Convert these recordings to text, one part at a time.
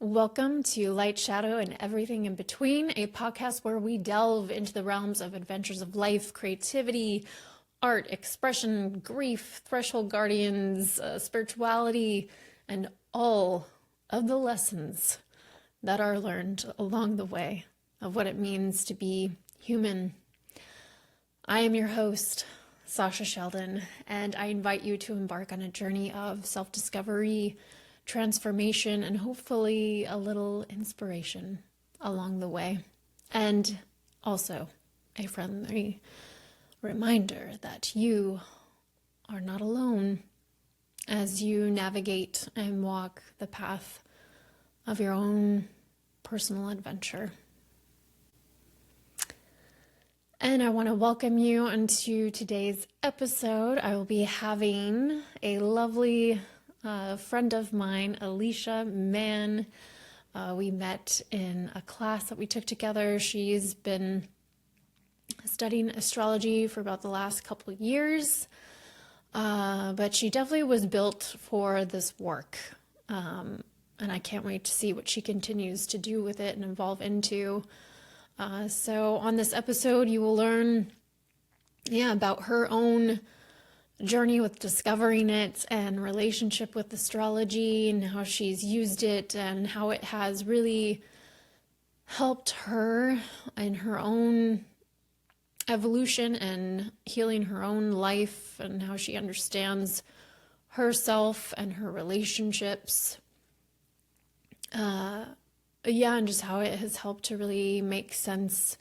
Welcome to Light, Shadow, and Everything in Between, a podcast where we delve into the realms of adventures of life, creativity, art, expression, grief, threshold guardians, spirituality, and all of the lessons that are learned along the way of what it means to be human. I am your host, Sasha Sheldon, and I invite you to embark on a journey of self-discovery, transformation, and hopefully a little inspiration along the way. And also a friendly reminder that you are not alone as you navigate and walk the path of your own personal adventure. And I want to welcome you into today's episode. I will be having a lovely friend of mine, Alisha Mann. We met in a class that we took together. She's been studying astrology for about the last couple of years, but she definitely was built for this work. And I can't wait to see what she continues to do with it and evolve into. So on this episode, you will learn, about her own journey with discovering it and relationship with astrology and how she's used it and how it has really helped her in her own evolution and healing her own life and how she understands herself and her relationships. And just how it has helped to really make sense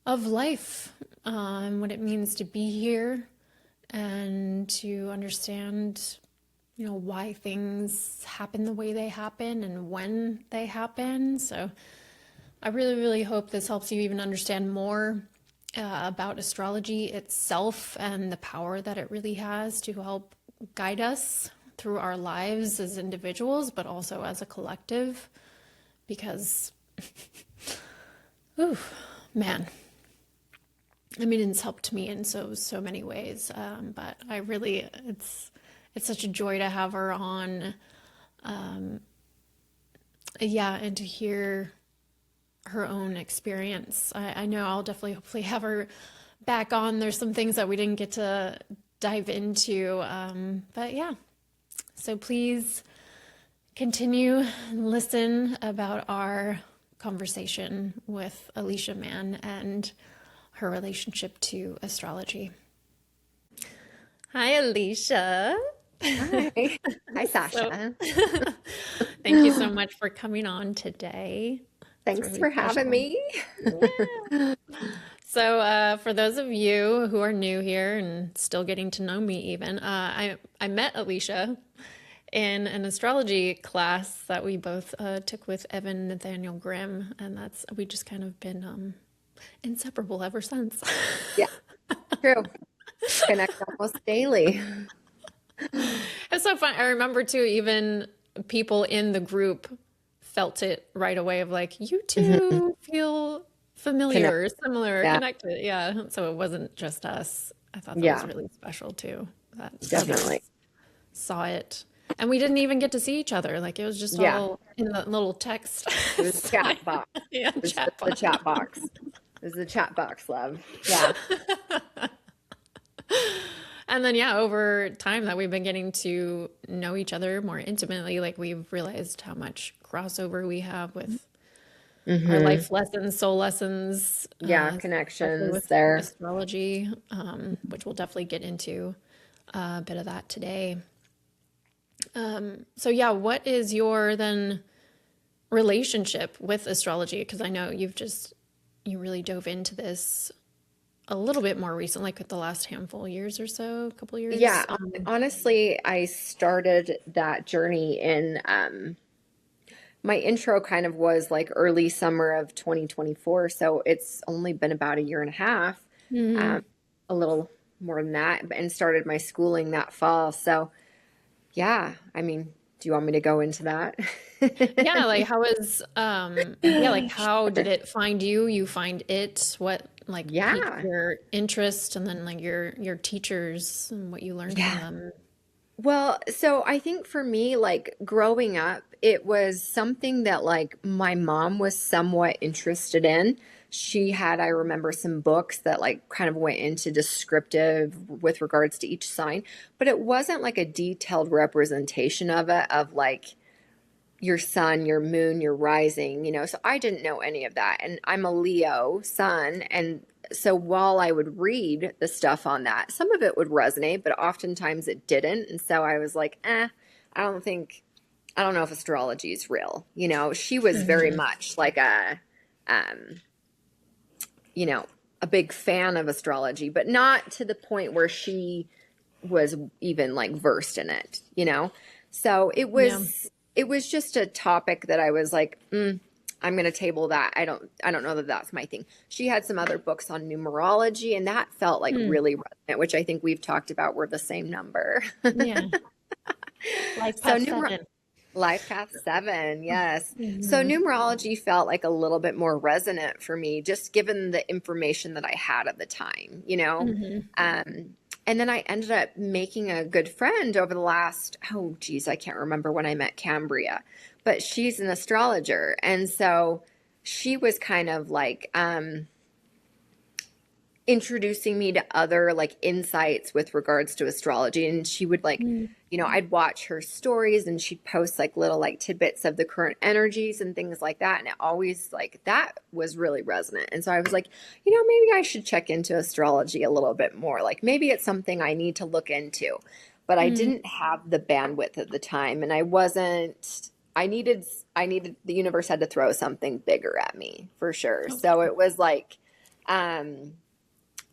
of life and what it means to be here and to understand, why things happen the way they happen and when they happen. So I really, really hope this helps you even understand more about astrology itself and the power that it really has to help guide us through our lives as individuals, but also as a collective, because, ooh, man. I mean, it's helped me in so many ways, but I really, it's such a joy to have her on, and to hear her own experience. I know I'll definitely hopefully have her back on. There's some things that we didn't get to dive into, but yeah. So please continue and listen about our conversation with Alisha Mann and her relationship to astrology. Hi, Alisha. Hi. Hi, Sasha. Thank you so much for coming on today. Thanks Really for special. having me. Yeah. So for those of you who are new here and still getting to know me even, I met Alisha in an astrology class that we both took with Evan Nathaniel Grimm, and we just kind of been inseparable ever since. Yeah, true. Connect almost daily. It's so fun. I remember too, even people in the group felt it right away of like, you two feel familiar or similar, Yeah. connected. Yeah. So it wasn't just us. I thought that was Yeah, really special too. That you guys definitely. saw it. And we didn't even get to see each other. Like it was just Yeah, all in the little text. it was chat box. Yeah, It was chat just the box. chat box. It was the chat box, love. Yeah. And then, over time that we've been getting to know each other more intimately, like we've realized how much crossover we have with our life lessons, soul lessons, Yeah, especially connections with there. astrology, which we'll definitely get into a bit of that today. What is your then relationship with astrology? Because I know you really dove into this a little bit more recent, like with the last handful of years or so, a couple of years. Yeah, honestly, I started that journey in my intro kind of was like early summer of 2024. So it's only been about a year and a half, a little more than that, and started my schooling that fall. So yeah, I mean, do you want me to go into that? Yeah, like how is like how did it find you? You find it? What like piqued Yeah. your interest, and then like your teachers and what you learned from Yeah. them? Well, so I think for me, like growing up, it was something that like my mom was somewhat interested in. She had, I remember, some books that like kind of went into descriptive with regards to each sign, but it wasn't like a detailed representation of it, of like your sun, your moon, your rising, you know. So I didn't know any of that. And I'm a Leo sun. And so while I would read the stuff on that, some of it would resonate, but oftentimes it didn't. And so I was like, I don't think, I don't know if astrology is real. You know, she was very Mhm. much like um, you know, a big fan of astrology, but not to the point where she was even like versed in it, you know? So Yeah. it was just a topic that I was like, I'm going to table that. I don't know that that's my thing. She had some other books on numerology and that felt like Hmm. really resonant, which I think we've talked about. We're the same number. Yeah. Life So path numer 7. Life Path 7, yes. So Hmm. numerology felt like a little bit more resonant for me, just given the information that I had at the time, you know? Hmm. Um, and then I ended up making a good friend over the last, oh geez, I can't remember when I met Cambria, but she's an astrologer. And so she was kind of like, introducing me to other like insights with regards to astrology, and she would like, you know, I'd watch her stories and she'd post like little like tidbits of the current energies and things like that, and it always like that was really resonant. And so I was like, you know, maybe I should check into astrology a little bit more, like maybe it's something I need to look into, but I Mm. didn't have the bandwidth at the time, and I wasn't, I needed, the universe had to throw something bigger at me for sure. Okay. So it was like um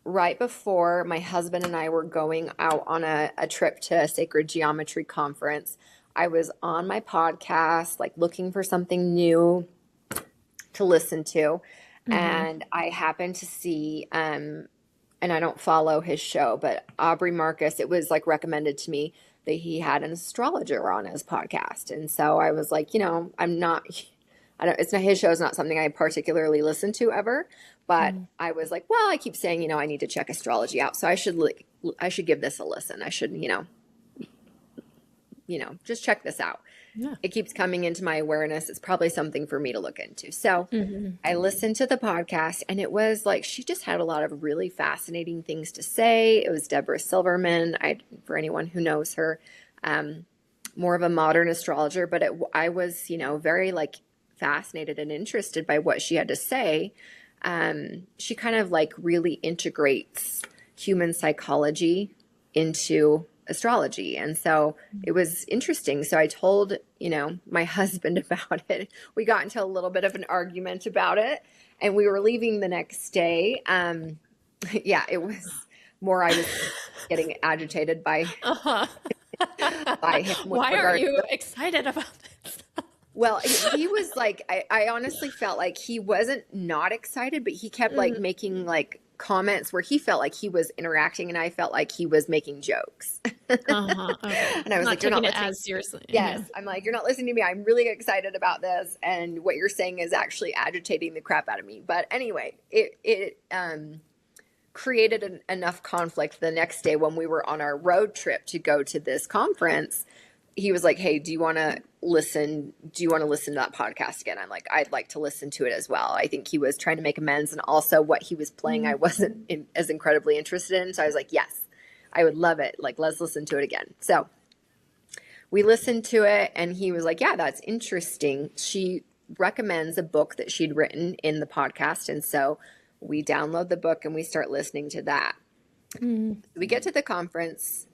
right before my husband and I were going out on a trip to a sacred geometry conference, I was on my podcast, like looking for something new to listen to. Hmm. And I happened to see, and I don't follow his show, but Aubrey Marcus, it was like recommended to me that he had an astrologer on his podcast. And so I was like, you know, I'm not, I don't, it's not, his show is not something I particularly listen to ever, but Mm. I was like, well, I keep saying, you know, I need to check astrology out. So I should like, I should give this a listen. I should, just check this out. Yeah. It keeps coming into my awareness. It's probably something for me to look into. So Hmm. I listened to the podcast, and it was like she just had a lot of really fascinating things to say. It was Deborah Silverman. For anyone who knows her, um, more of a modern astrologer, but I was, very like fascinated and interested by what she had to say. She kind of like really integrates human psychology into astrology. And so it was interesting. So I told, my husband about it. We got into a little bit of an argument about it, and we were leaving the next day. Yeah, it was more, I was getting agitated Uh-huh. by him with Why aren't regard you to, excited about this? well, he was like, I honestly felt like he wasn't not excited, but he kept like Mm. making like comments where he felt like he was interacting and I felt like he was making jokes. Uh-huh. Okay. And I was Not like, you're not taking it listening. as seriously. Yes. Yeah. I'm like, you're not listening to me. I'm really excited about this. And what you're saying is actually agitating the crap out of me. But anyway, it created enough conflict the next day when we were on our road trip to go to this conference. He was like, hey, do you want to listen? Do you want to listen to that podcast again? I'm like, I'd like to listen to it as well. I think he was trying to make amends. And also what he was playing, I wasn't as incredibly interested in. So I was like, yes, I would love it. Like, let's listen to it again. So we listened to it, and he was like, yeah, that's interesting. She recommends a book that she'd written in the podcast. And so we download the book and we start listening to that. Mm. We get to the conference.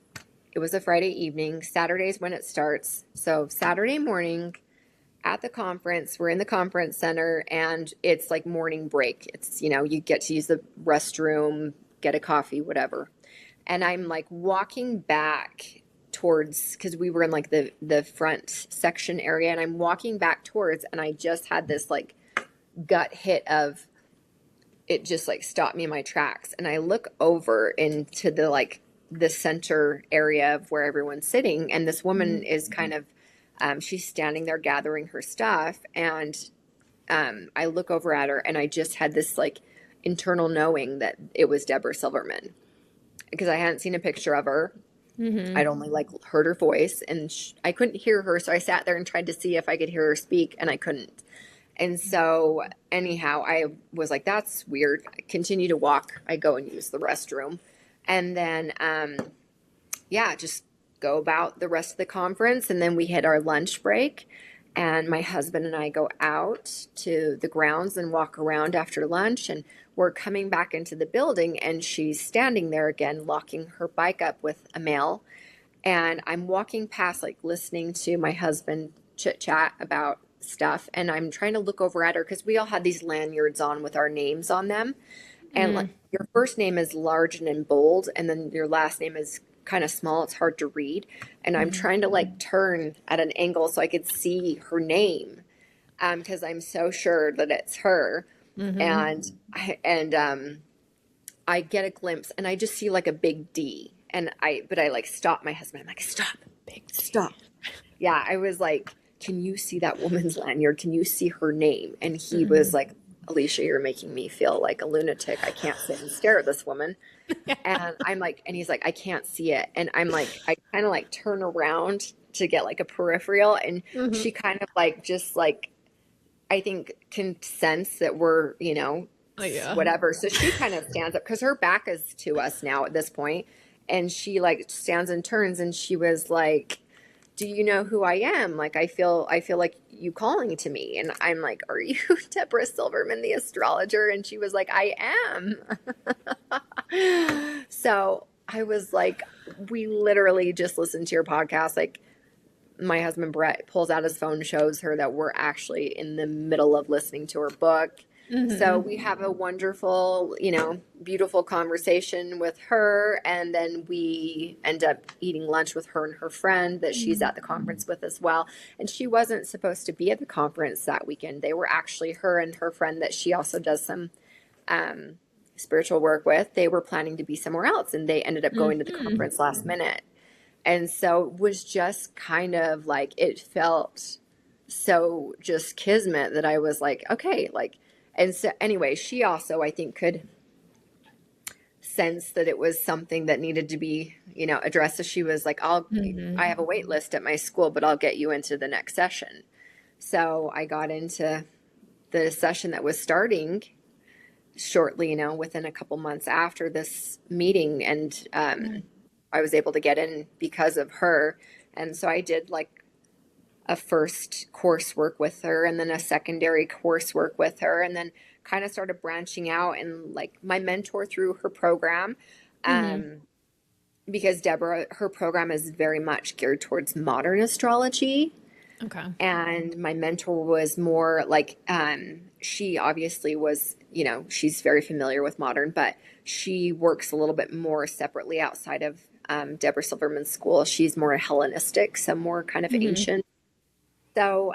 It was a Friday evening. Saturday's when it starts. So Saturday morning at the conference, we're in the conference center, and it's like morning break. It's, you get to use the restroom, get a coffee, whatever. And I'm like walking back towards, because we were in like the front section area, and I'm walking back towards, and I just had this like gut hit of, it just like stopped me in my tracks. And I look over into the center area of where everyone's sitting, and this woman is kind of, she's standing there gathering her stuff, and I look over at her, and I just had this like internal knowing that it was Deborah Silverman, because I hadn't seen a picture of her. Mm-hmm. I'd only like heard her voice, and I couldn't hear her. So I sat there and tried to see if I could hear her speak, and I couldn't. And so, anyhow, I was like, that's weird. I continue to walk. I go and use the restroom. And then, yeah, just go about the rest of the conference. And then we hit our lunch break. And my husband and I go out to the grounds and walk around after lunch. And we're coming back into the building, and she's standing there again, locking her bike up with a male. And I'm walking past, like listening to my husband chit chat about stuff. And I'm trying to look over at her because we all had these lanyards on with our names on them. And like Mm. your first name is large and in bold, and then your last name is kind of small. It's hard to read. And I'm Mm. trying to like turn at an angle so I could see her name, because I'm so sure that it's her. Mm-hmm. And I get a glimpse, and I just see like a big D. And I like stop my husband. I'm like, stop, Big T. stop. Yeah, I was like, can you see that woman's lanyard? Can you see her name? And he was Mm-hmm. like, Alicia, you're making me feel like a lunatic. I can't sit and stare at this woman. And I'm like, and he's like, I can't see it. And I'm like, I kind of like turn around to get like a peripheral. And Mm-hmm. she kind of like, just like, I think can sense that we're, Oh, yeah. whatever. So she kind of stands up because her back is to us now at this point. And she like stands and turns, and she was like, do you know who I am? Like, I feel like you calling to me. And I'm like, are you Deborah Silverman, the astrologer? And she was like, I am. So I was like, we literally just listened to your podcast. Like, my husband Brett pulls out his phone, shows her that we're actually in the middle of listening to her book. So Mm-hmm. we have a wonderful, beautiful conversation with her. And then we end up eating lunch with her and her friend that she's at the conference with as well. And she wasn't supposed to be at the conference that weekend. They were actually, her and her friend that she also does some spiritual work with, they were planning to be somewhere else. And they ended up going to the Mm-hmm. conference last minute. And so it was just kind of like, it felt so just kismet that I was like, okay, like, and so anyway, she also, I think, could sense that it was something that needed to be, addressed. So she was like, I Mm-hmm. have a wait list at my school, but I'll get you into the next session. So I got into the session that was starting shortly, within a couple months after this meeting. And I was able to get in because of her. And so I did like a first coursework with her, and then a secondary coursework with her, and then kind of started branching out, and like my mentor through her program, Mm-hmm. um, because Deborah, her program is very much geared towards modern astrology. Okay. And my mentor was more like, she obviously was, she's very familiar with modern, but she works a little bit more separately outside of Deborah Silverman's school. She's more Hellenistic, so more kind of Mm-hmm. ancient. So,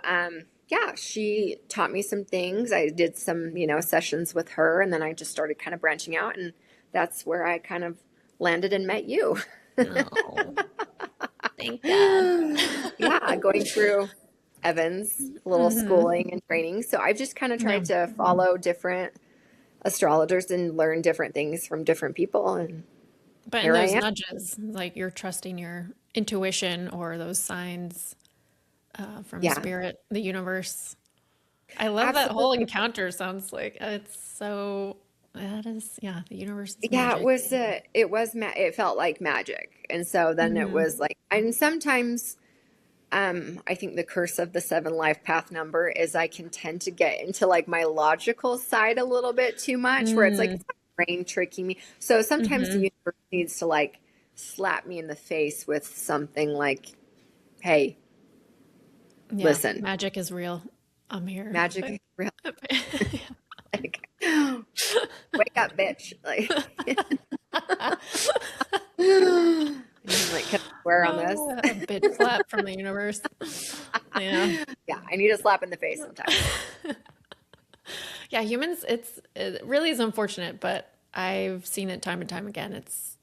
yeah, she taught me some things. I did some, sessions with her, and then I just started kind of branching out, and that's where I kind of landed and met you. Oh, thank God. Yeah, going through Evans, a little Mm-hmm. schooling and training. So I've just kind of Yeah. tried to follow different astrologers and learn different things from different people. And But in here I those am. nudges, like you're trusting your intuition or those signs from Yeah, spirit, the universe. I love that whole absolutely. encounter. Sounds like it's so, that is, yeah, the universe is Yeah, magic. it felt like magic. And so then it Mm-hmm. was like, and sometimes, I think the curse of the 7 life path number is I can tend to get into like my logical side a little bit too much, where it's like, Mm-hmm. it's my brain tricking me. So sometimes the Mm-hmm. universe needs to like slap me in the face with something like, hey, Yeah, listen, magic is real. I'm here. magic is real. Yeah. Like, wake up, bitch. Like, I'm like, can I swear on this? A bitch slap from the universe. Yeah. Yeah, I need a slap in the face sometimes. Yeah, humans, it really is unfortunate, but I've seen it time and time again. It's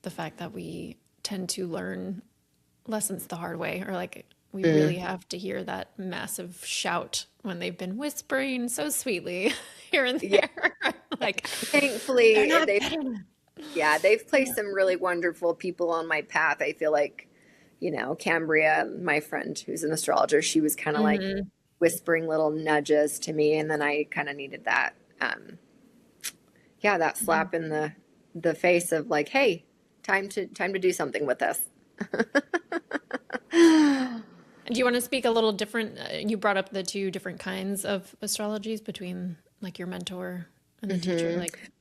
the fact that we tend to learn lessons the hard way, or like we really Mm, have to hear that massive shout when they've been whispering so sweetly here and yeah, there. Like, they're thankfully, not they good enough. Yeah, they've placed some really wonderful people on my path. I feel like, Cambria, my friend who's an astrologer, she was kind of like Hmm. whispering little nudges to me, and then I kind of needed that, yeah, that slap in the face of like, hey, time to do something with this. Do you want to speak a little different? You brought up the two different kinds of astrologies between like your mentor and the teacher. Hmm. Like,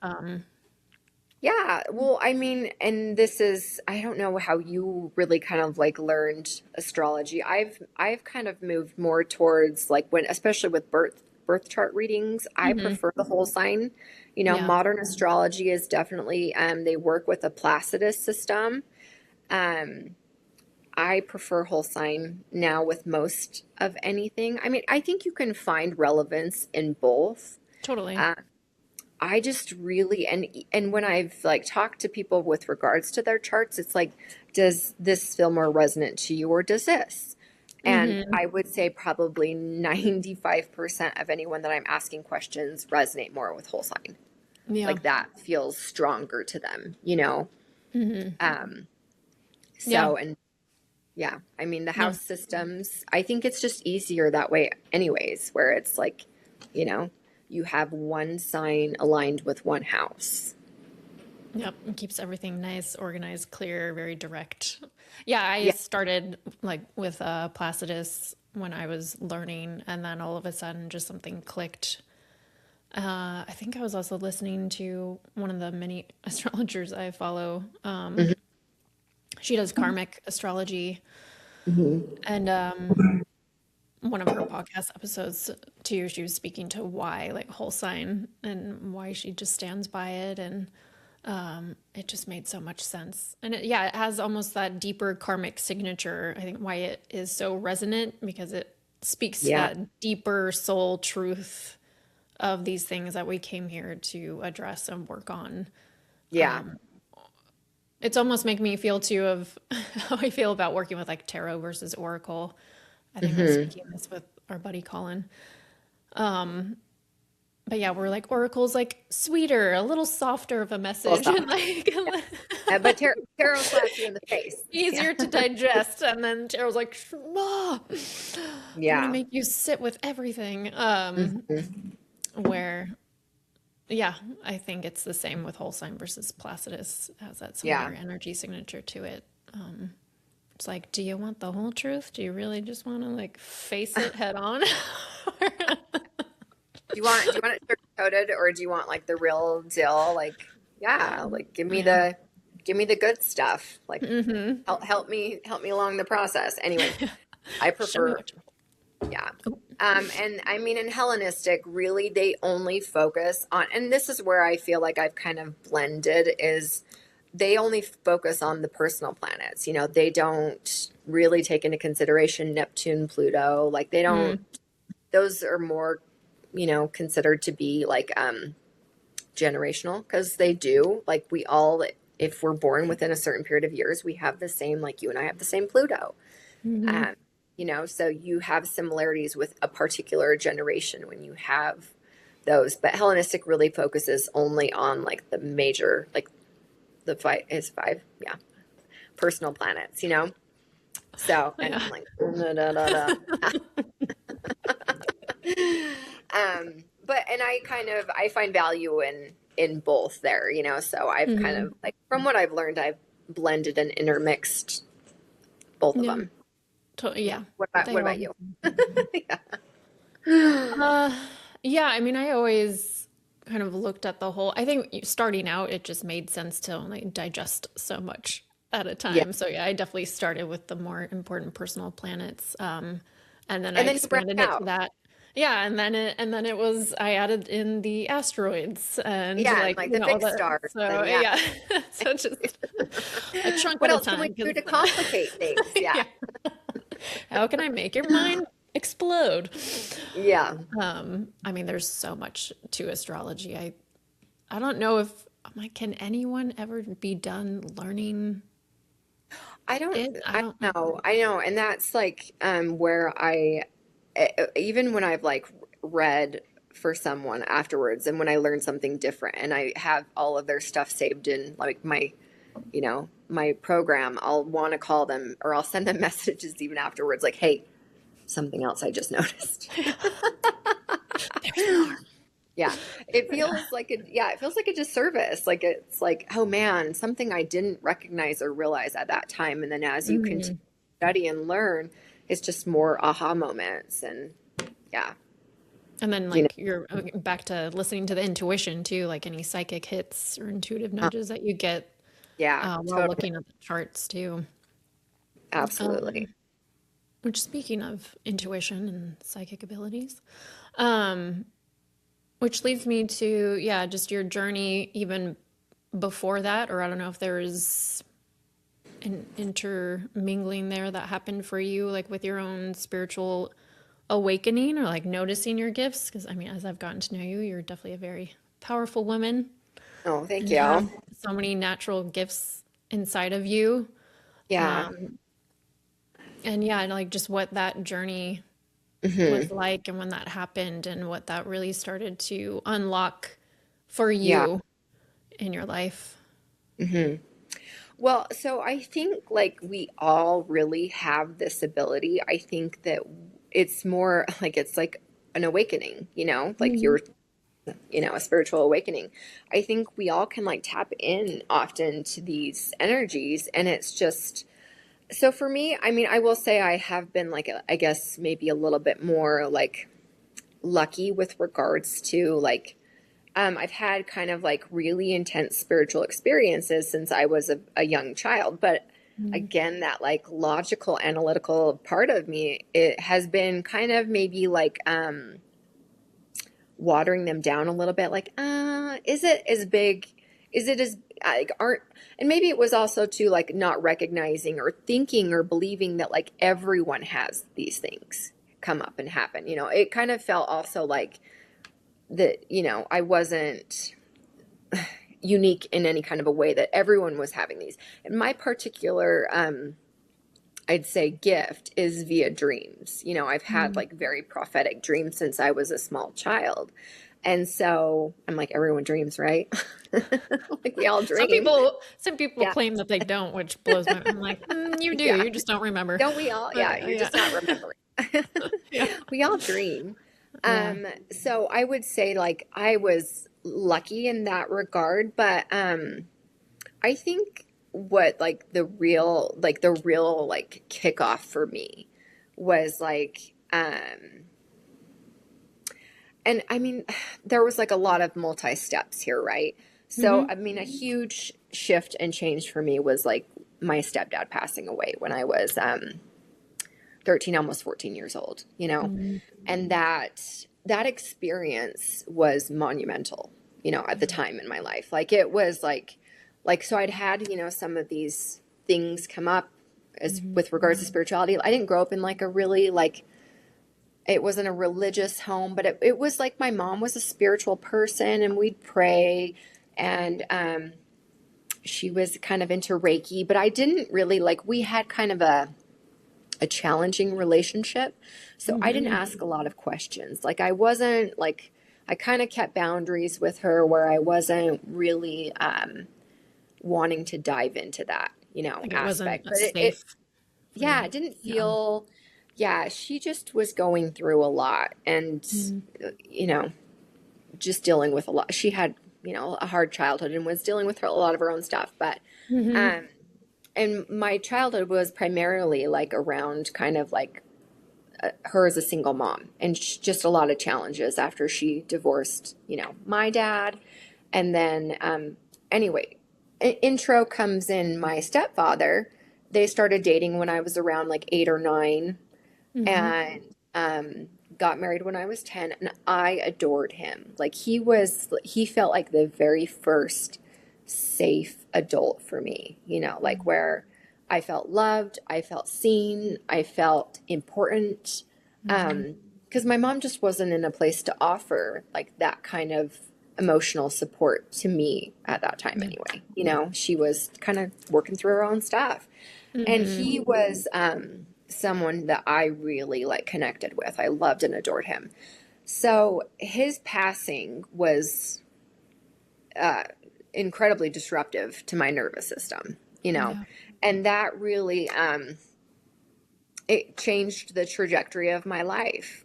Yeah, well, I mean, and this is, I don't know how you really kind of like learned astrology. I've kind of moved more towards like when, especially with birth chart readings, I hmm. prefer the whole sign. Yeah, Modern astrology is definitely they work with a Placidus system. Um I prefer whole sign now with most of anything. I mean, I think you can find relevance in both. totally. Uh, I just really and when I've like talked to people with regards to their charts, it's like, does this feel more resonant to you or does this? And Hmm. I would say probably 95% of anyone that I'm asking questions resonate more with whole sign. Yeah. Like that feels stronger to them. Hmm. Um, Yeah. and yeah, I mean, the No. house systems, I think it's just easier that way, anyways, where it's like, you know, you have one sign aligned with one house. Yep. It keeps everything nice, organized, clear, very direct. Yeah, I Yeah. started like with Placidus when I was learning, and then all of a sudden just something clicked. I think I was also listening to one of the many astrologers I follow. She does karmic astrology, Hmm. and one of her podcast episodes too, she was speaking to why like whole sign and why she just stands by it, and it just made so much sense. And yeah, it has almost that deeper karmic signature. I think why it is so resonant because it speaks to Yeah. that deeper soul truth of these things that we came here to address and work on. Yeah. It's almost making me feel too of how I feel about working with like tarot versus oracle. I think I was Hmm. speaking this with our buddy Colin. But yeah, we're like oracle's like sweeter, a little softer of a Well, message, so, and like but tarot slaps you in the face. Yeah. easier to digest. And then tarot's like, "Ah, I'm gonna Yeah. make you sit with everything." Hmm. Where yeah, I think it's the same with whole sign versus Placidus. It has that Yeah. similar energy signature to it. It's like, do you want the whole truth? Do you really just want to like face it head on? Do you want it sugar coated or do you want like the real deal? Like, yeah, like Yeah. give me the good stuff. Like Mm-hmm. help me along the process. Anyway, I Show me prefer, what you yeah. want. And I mean, in Hellenistic, really, they only focus on, and this is where I feel like I've kind of blended, is they only focus on the personal planets. They don't really take into consideration Neptune, Pluto. Like, they don't, Mm, those are more, considered to be like generational because they do. Like, we all, if we're born within a certain period of years, we have the same, like you and I have the same Pluto. mm-hmm. Um, so you have similarities with a particular generation when you have those. But Hellenistic really focuses only on like the major, like the five, yeah, personal planets. So, and Yeah. I'm like, da, da, da, da. But and I find value in both there. So I've kind Mm-hmm. of like from what I've learned, I've blended and intermixed both of Yeah. them. Yeah. Yeah. What about They what all. about you? Yeah. Uh, yeah. I mean, I always kind of looked at the whole. I think starting out, it just made sense to only digest so much at a Yeah. time. So yeah, I definitely started with the more important personal planets, and then I And then you branch expanded it to out. that. Yeah, and then it was I added in the asteroids and Yeah, and like like the all big the stars so and yeah. yeah, so just a chunk What at a else can we time do because to complicate things? Yeah. yeah, how can I make your mind explode? Yeah. I mean, there's so much to astrology. I don't know if I'm like, can anyone ever be done learning I don't it? I I don't. don't know. I know, and that's like where even when I've like read for someone afterwards, and when I learn something different and I have all of their stuff saved in like my program, I'll want to call them or I'll send them messages even afterwards like, hey, something else I just noticed. There's more. Yeah. It feels like a disservice. Like it's like, oh man, something I didn't recognize or realize at that time. And then as you continue to study and learn, it's just more aha moments. And yeah. And then like you're back to listening to the intuition too, like any psychic hits or intuitive nudges that you get Yeah, while totally. looking at the charts too. Absolutely. Um, which speaking of intuition and psychic abilities, um, which leads me to, yeah, just your journey even before that, or I don't know if there is an intermingling there that happened for you, like with your own spiritual awakening or like noticing your gifts. Because I mean, as I've gotten to know you, you're definitely a very powerful woman Oh, thank and have you. so many natural gifts inside of you. Yeah. Um, and yeah, and like just what that journey Hmm. was like and when that happened and what that really started to unlock for Yeah. you in your life. Hmm. Well, so I think like we all really have this ability. I think that it's more like it's like an awakening, like Mhm. a spiritual awakening. I think we all can like tap in often to these energies, and it's just so for me, I mean, I will say I have been like I guess maybe a little bit more like lucky with regards to like I've had kind of like really intense spiritual experiences since I was a young child. But Mhm. again, that like logical, analytical part of me, it has been kind of maybe like watering them down a little bit. Like, is it as big? Is it as like aren't? And maybe it was also too like not recognizing or thinking or believing that like everyone has these things come up and happen. It kind of felt also like that, I wasn't unique in any kind of a way, that everyone was having these. And my particular, I'd say, gift is via dreams. I've had Mhm. like very prophetic dreams since I was a small child. And so I'm like, everyone dreams, right? Like we all dream. Some people Yeah. claim that they don't, which blows my. I'm like, you do, Yeah. you just don't remember. Don't we all? But Yeah. You're yeah, just not remembering. yeah, We all dream. yeah. So I would say like I was lucky in that regard, but I think what like the real like kickoff for me was like and I mean there was like a lot of multi steps here, right? So Hmm. I mean a huge shift and change for me was like my stepdad passing away when I was 13, almost 14 years old, Hmm. and that experience was monumental, at the time in my life. Like it was like so I'd had, some of these things come up as Hmm. with regards to spirituality. I didn't grow up in like a really like it wasn't a religious home, but it was like my mom was a spiritual person and we'd pray, and she was kind of into Reiki, but I didn't really like we had kind of a challenging relationship. So I didn't Hmm. ask a lot of questions. Like I wasn't like I kind of kept boundaries with her where I wasn't really wanting to dive into that, Like it wasn't aspect. a But it safe for yeah, you. it didn't Yeah. feel yeah, she just was going through a lot, and Hmm. you know, just dealing with a lot. She had, a hard childhood and was dealing with a lot of her own stuff, but Hmm. um and my childhood was primarily like around kind of like her as a single mom, and just a lot of challenges after she divorced, my dad. And then, anyway, intro comes in my stepfather. They started dating when I was around like 8 or 9, Hmm. and got married when I was 10. And I adored him. Like he felt like the very first safe adult for me, like where I felt loved, I felt seen, I felt important. Hmm. Because my mom just wasn't in a place to offer like that kind of emotional support to me at that time anyway. She was kind of working through her own stuff. And Hmm. he was someone that I really like connected with. I loved and adored him. So his passing was incredibly disruptive to my nervous system, Yeah. and that really it changed the trajectory of my life,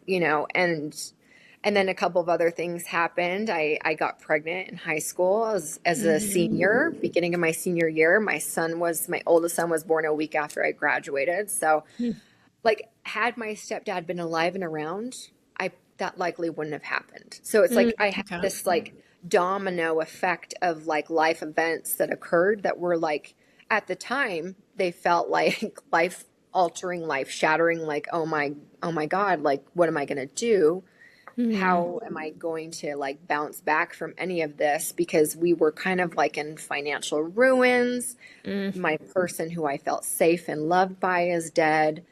and then a couple of other things happened. I got pregnant in high school as a Mm-hmm. senior, beginning of my senior year. My oldest son was born a week after I graduated. So like had my stepdad been alive and around, I that likely wouldn't have happened. So it's like I had Okay. this like domino effect of like life events that occurred that were like at the time they felt like life altering, life shattering, like oh my God, like what am I gonna do? Mm-hmm. How am I going to like bounce back from any of this? Because we were kind of like in financial ruins. Mm. My person who I felt safe and loved by is dead.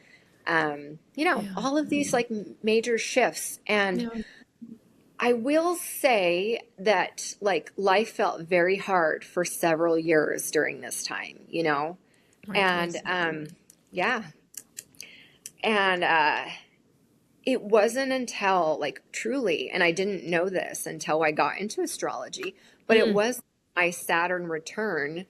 Yeah. All of these like major shifts. And Yeah. I will say that like life felt very hard for several years during this time, I can and see that. yeah. And it wasn't until like truly, and I didn't know this until I got into astrology, but it Mm. was my Saturn return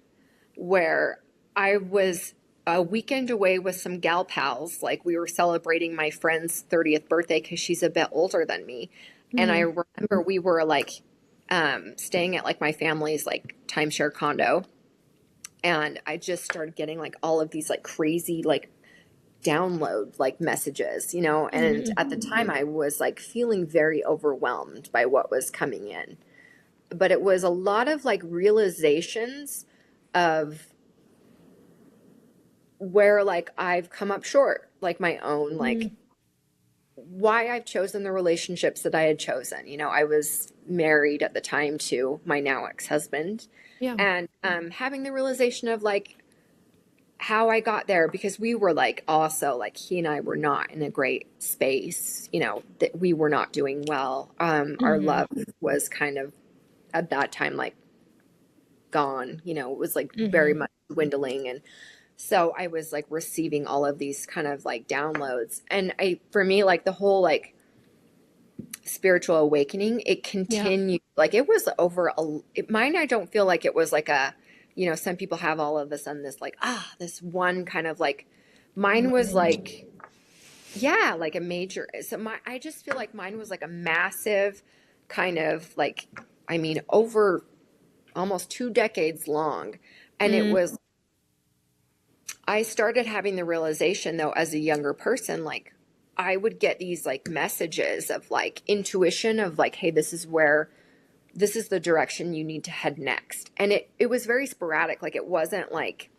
where I was a weekend away with some gal pals. Like we were celebrating my friend's 30th birthday because she's a bit older than me. And I Mm. remember we were like staying at like my family's like timeshare condo. And I just started getting like all of these like crazy like download like messages, and Mm. at the time I was like feeling very overwhelmed by what was coming in. But it was a lot of like realizations of where like I've come up short, like my own, like Mm. why I've chosen the relationships that I had chosen. I was married at the time to my now ex-husband, Yeah. and having the realization of like how I got there, because we were like also like he and I were not in a great space, that we were not doing well. Our Mm-hmm. love was kind of at that time like gone, it was like very Mm-hmm. much dwindling. And so I was like receiving all of these kind of like downloads. And for me, like the whole like spiritual awakening, it Yeah. continued. Like it was over mine. I don't feel like it was like some people have all of a sudden this like, this one kind of like, mine was Moment. like, yeah, like a major. So I just feel like mine was like a massive kind of like, I mean, over almost 2 decades long. And it Mm. was I started having the realization though, as a younger person, like I would get these like messages of like intuition of like, hey, this is the direction you need to head next. And it was very sporadic. Like it wasn't like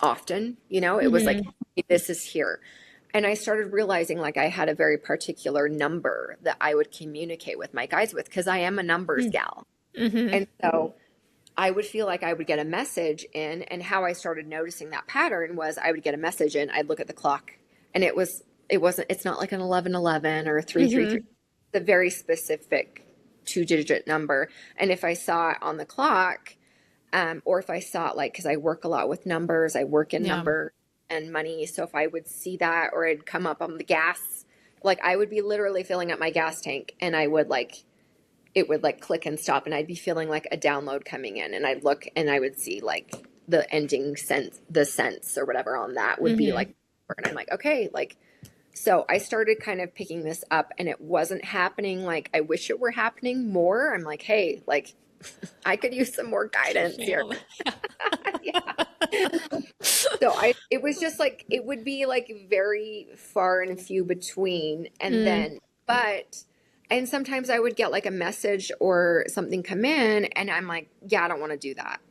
often, it was like, Mm-hmm. hey, this is here. And I started realizing like I had a very particular number that I would communicate with my guides with, because I am a numbers gal. Mm-hmm. And so I would feel like I would get a message in, and how I started noticing that pattern was I would get a message in, I'd look at the clock, and it's not like an 1111 or a 333. Mm-hmm. It's a very specific 2-digit number. And if I saw it on the clock, or if I saw it like, because I work a lot with numbers, I work in Yeah. number and money. So if I would see that, or it'd come up on the gas, like I would be literally filling up my gas tank, and it would like click and stop, and I'd be feeling like a download coming in, and I'd look and I would see like the ending sense, the sense or whatever on that would be Mm-hmm. like, and I'm like, okay, like, so I started kind of picking this up, and it wasn't happening like I wish it were happening more. I'm like, hey, like I could use some more guidance here. Feel. Yeah. So it was just like, it would be like very far and few between. And Mm. then, and sometimes I would get like a message or something come in, and I'm like, yeah, I don't want to do that.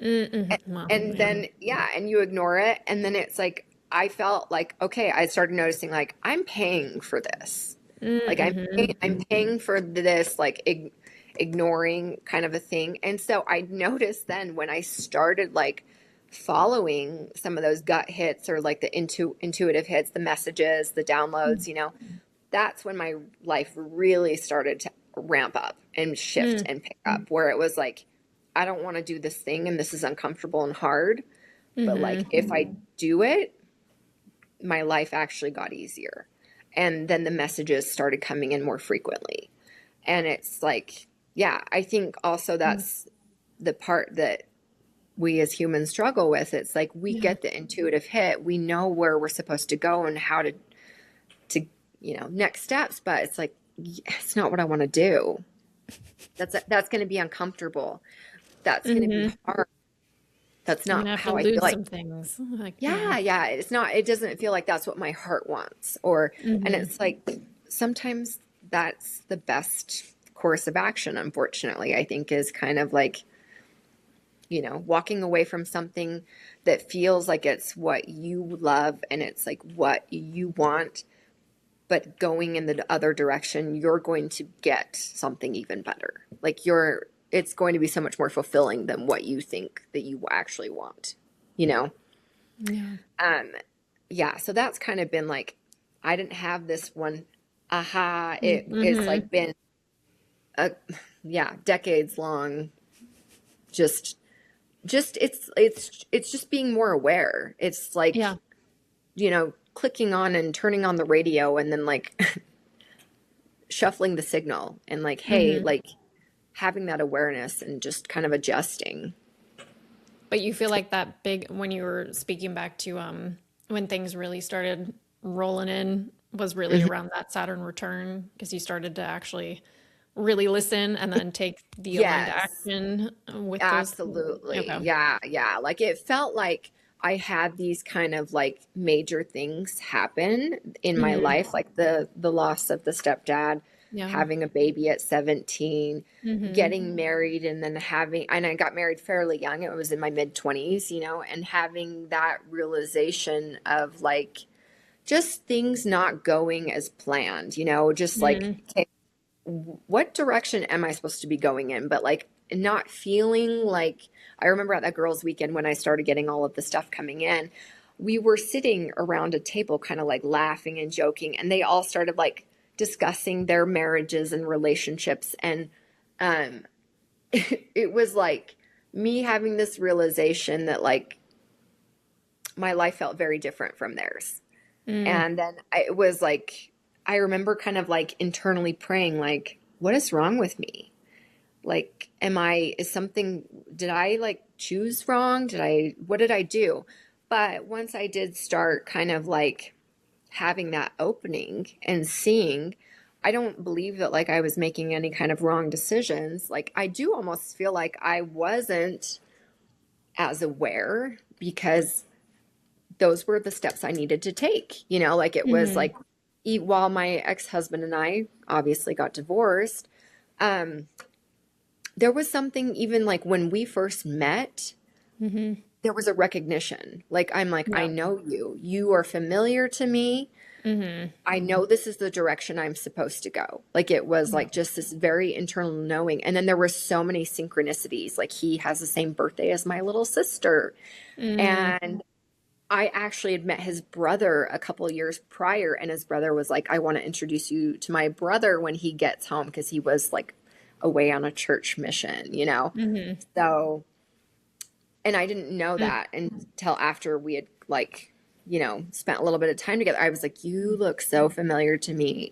Mm-hmm. Well, And yeah. then, yeah, and you ignore it. And then it's like, I felt like, okay, I started noticing like, I'm paying for this. Like Mm-hmm. I'm paying for this, like ignoring kind of a thing. And so I noticed then when I started like following some of those gut hits, or like the intuitive hits, the messages, the downloads, that's when my life really started to ramp up and shift and pick up, where it was like, I don't want to do this thing, and this is uncomfortable and hard, but like Mm-hmm. if I do it, my life actually got easier. And then the messages started coming in more frequently. And it's like, yeah, I think also that's the part that we as humans struggle with. It's like we Yeah. get the intuitive hit. We know where we're supposed to go and how to, next steps, but it's like, it's not what I want to do. That's going to be uncomfortable. That's going to be Hmm. hard. That's I'm not gonna have to how I feel lose like. some things. Like, yeah. Yeah. It doesn't feel like that's what my heart wants. And Hmm. it's like sometimes that's the best course of action, unfortunately, I think is kind of like, walking away from something that feels like it's what you love and it's like what you want, but going in the other direction, you're going to get something even better. Like it's going to be so much more fulfilling than what you think that you actually want, you know? Yeah. Um, yeah, so that's kind of been like, I didn't have this one aha. It's Hmm. like been a, yeah, decades long, just it's just being more aware. It's Yeah. like, clicking on and turning on the radio and then like shuffling the signal and like, hey, Hmm. like having that awareness and just kind of adjusting. But you feel like that big, when you were speaking back to when things really started rolling in, was really Mhm. around that Saturn return because you started to actually really listen and then take the aligned Yes, action with those. absolutely. Okay. Yeah, yeah. Like it felt like I had these kind of like major things happen in my Hmm. life, like the loss of the stepdad, Yeah. having a baby at 17, Hmm. getting married and then and I got married fairly young. It was in my mid 20s, and having that realization of like just things not going as planned, just like, Hmm. okay, what direction am I supposed to be going in? But like not feeling like I remember at that girls' weekend when I started getting all of the stuff coming in, we were sitting around a table, kind of like laughing and joking, and they all started like discussing their marriages and relationships. And um, it was like me having this realization that like my life felt very different from theirs. Mm. And then it was like, I remember kind of like internally praying, like, what is wrong with me? Like, did I like choose wrong? What did I do? But once I did start kind of like having that opening and seeing, I don't believe that like I was making any kind of wrong decisions. Like, I do almost feel like I wasn't as aware because those were the steps I needed to take. Like it was Hmm. like while my ex-husband and I obviously got divorced, um, there was something even like when we first met, Hmm. there was a recognition. Like I'm like, I Yeah. know you. You are familiar to me. Hmm. I know this is the direction I'm supposed to go. Like it was Yeah. like just this very internal knowing. And then there were so many synchronicities. Like he has the same birthday as my little sister. Mm. And I actually had met his brother a couple of years prior, and his brother was like, I want to introduce you to my brother when he gets home because he was like away on a church mission. Hmm. So, and I didn't know Mm. that until after we had like, spent a little bit of time together. I was like, you look so familiar to me.